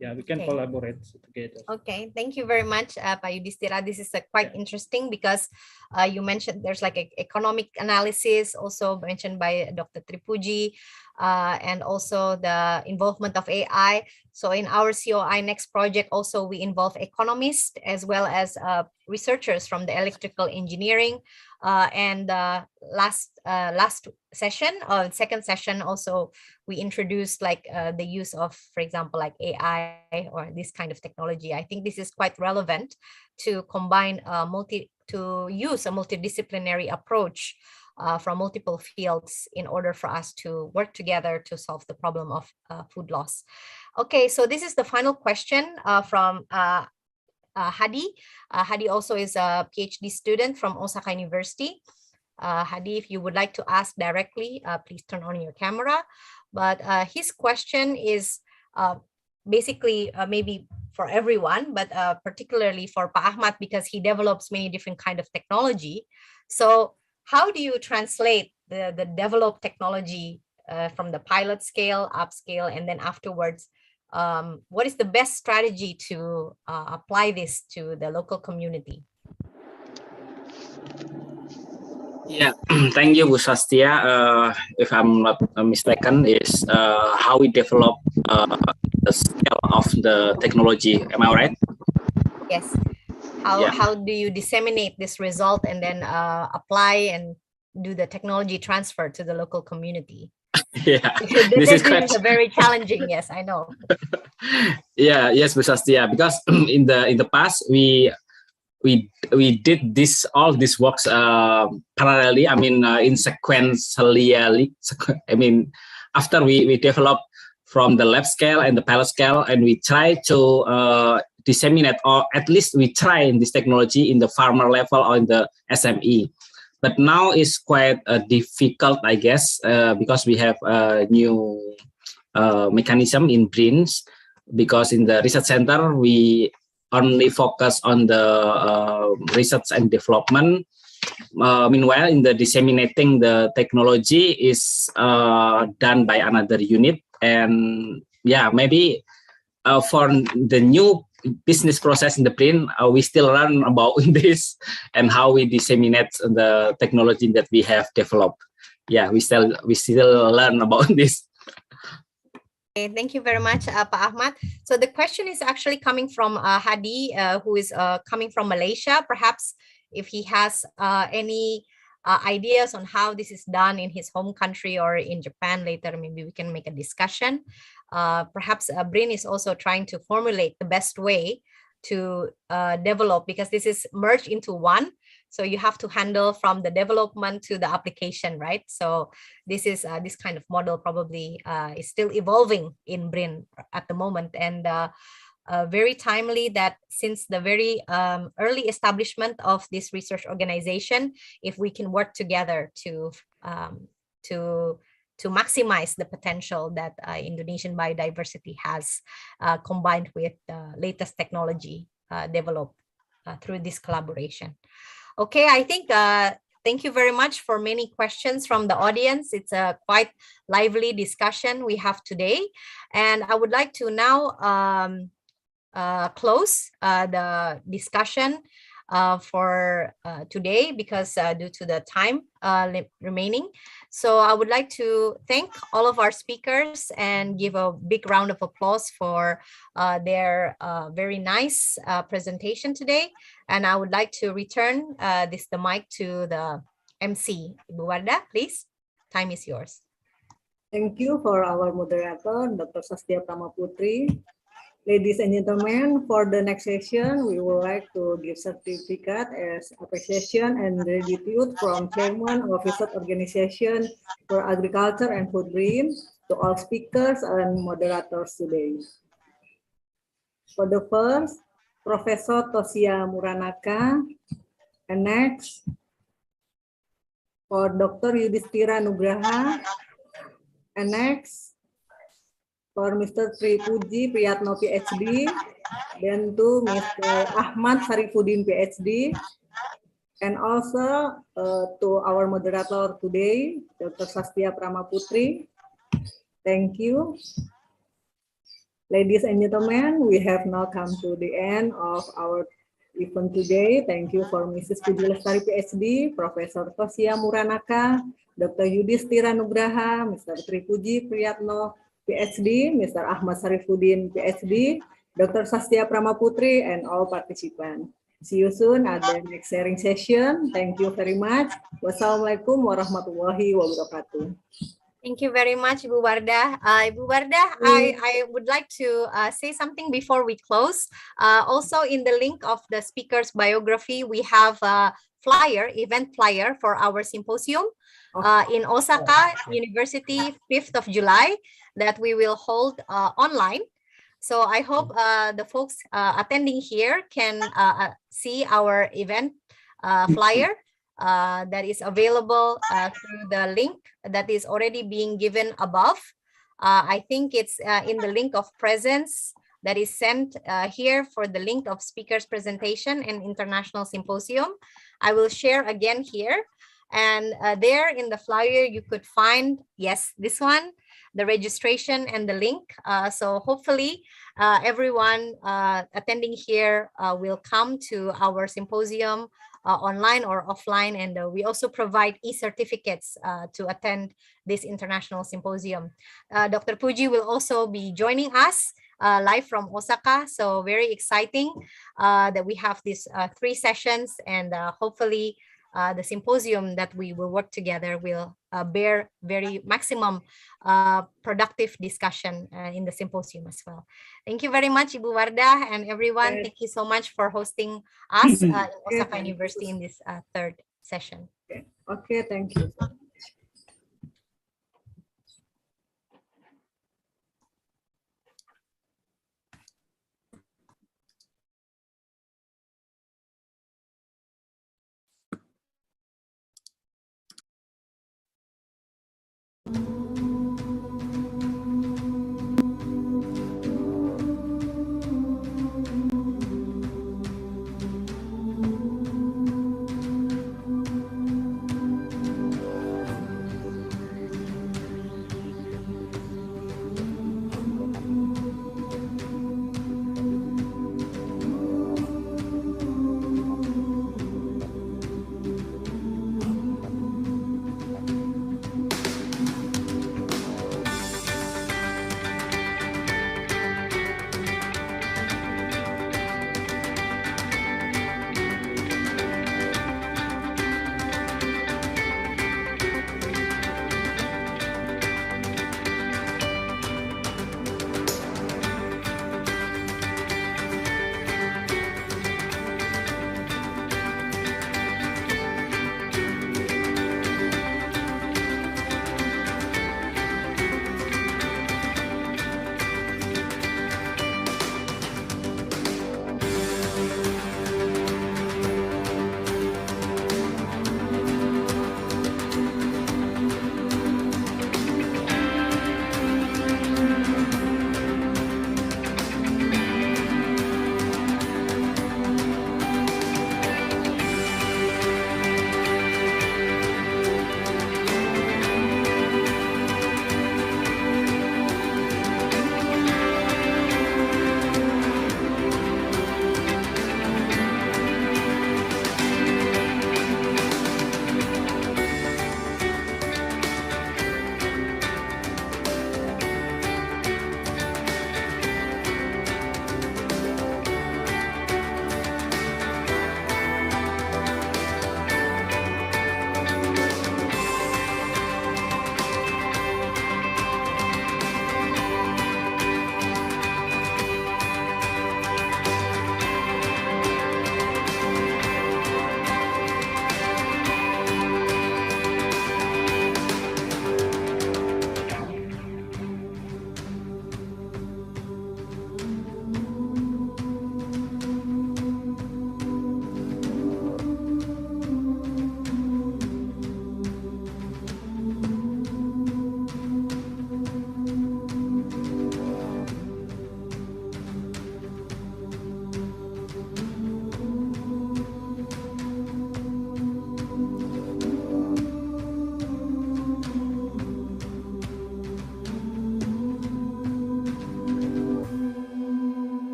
Yeah, we can Okay. collaborate together. Okay, thank you very much, Pak Yudhistira. This is quite interesting because you mentioned there's like economic analysis also mentioned by Dr. Tripuji, and also the involvement of AI. So in our COI next project also we involve economists as well as researchers from the electrical engineering. And last session or second session also we introduced like the use of, for example, like AI or this kind of technology. I think this is quite relevant to combine to use a multidisciplinary approach from multiple fields in order for us to work together to solve the problem of food loss. Okay, so this is the final question from Hadi. Hadi also is a PhD student from Osaka University. Hadi, if you would like to ask directly, please turn on your camera. But his question is basically maybe for everyone, but particularly for Pak Ahmad because he develops many different kind of technology. So how do you translate the developed technology from the pilot scale, upscale, and then afterwards, what is the best strategy to apply this to the local community? Yeah, thank you, Bu Sastia. If I'm not mistaken, is how we develop the scale of the technology. Am I right? Yes. How do you disseminate this result and then apply and do the technology transfer to the local community? Yeah, this is very challenging. Yes, I know. Yes, Bu Sastia. Because in the past we did all these works parallelly. I mean, in sequentially. I mean, after we developed from the lab scale and the pilot scale, and we try to disseminate, or at least we try in this technology in the farmer level or in the SME. But now it's quite difficult, I guess, because we have a new mechanism in BRINs, because in the research center, we only focus on the research and development. Meanwhile, in the disseminating the technology is done by another unit. And yeah, maybe for the new business process in the BRIN, we still learn about this and how we disseminate the technology that we have developed. Yeah, we still learn about this. Okay, thank you very much, Pak Ahmad. So the question is actually coming from Hadi, who is coming from Malaysia. Perhaps if he has any ideas on how this is done in his home country or in Japan later, maybe we can make a discussion. Perhaps BRIN is also trying to formulate the best way to develop, because this is merged into one. So you have to handle from the development to the application, right? So this is this kind of model probably is still evolving in BRIN at the moment, and very timely that since the very early establishment of this research organization, if we can work together to maximize the potential that Indonesian biodiversity has combined with the latest technology developed through this collaboration. Okay, I think thank you very much for many questions from the audience. It's a quite lively discussion we have today. And I would like to now close the discussion for today, because due to the time remaining. So I would like to thank all of our speakers and give a big round of applause for their very nice presentation today. And I would like to return the mic to the MC. Ibu Wardah, please, time is yours. Thank you for our moderator, Dr. Sastia Pramaputri. Ladies and gentlemen, for the next session, we would like to give certificate as appreciation and gratitude from Chairman of Research Organization for Agriculture and Food BRIN to all speakers and moderators today. For the first, Professor Thosiya Muranaka, And next, for Dr. Yudhistira Nugraha. And next, for Mr. Tripuji Priyatno, PhD. Then to Mr. Ahmad Sarifudin, PhD. And also to our moderator today, Dr. Sastia Pramaputri. Thank you. Ladies and gentlemen, we have now come to the end of our event today. Thank you for Mrs. Puji Lestari, PhD, Professor Thosiya Muranaka, Dr. Yudhistira Nugraha, Mr. Tripuji Priyatno, PhD, Mr. Ahmad Sarifudin, PhD, Dr. Sastia Pramaputri, and all participants. See you soon at the next sharing session. Thank you very much. Wassalamualaikum warahmatullahi wabarakatuh. Thank you very much, Ibu Wardah. Ibu Wardah, I would like to say something before we close. Also, in the link of the speaker's biography, we have a flyer, event flyer for our symposium in Osaka University, 5th of July, that we will hold online. So I hope the folks attending here can see our event flyer that is available through the link that is already being given above. I think it's in the link of presence that is sent here for the link of speaker's presentation and international symposium. I will share again here. And there in the flyer, you could find, yes, this one, the registration and the link. So hopefully everyone attending here will come to our symposium online or offline. And we also provide e-certificates to attend this international symposium. Dr. Puji will also be joining us live from Osaka. So very exciting that we have these 3 sessions, and hopefully the symposium that we will work together will bear very maximum productive discussion in the symposium as well. Thank you very much, Ibu Wardah, and everyone. Thank you so much for hosting us in Osaka University in this 3rd session. Okay, thank you.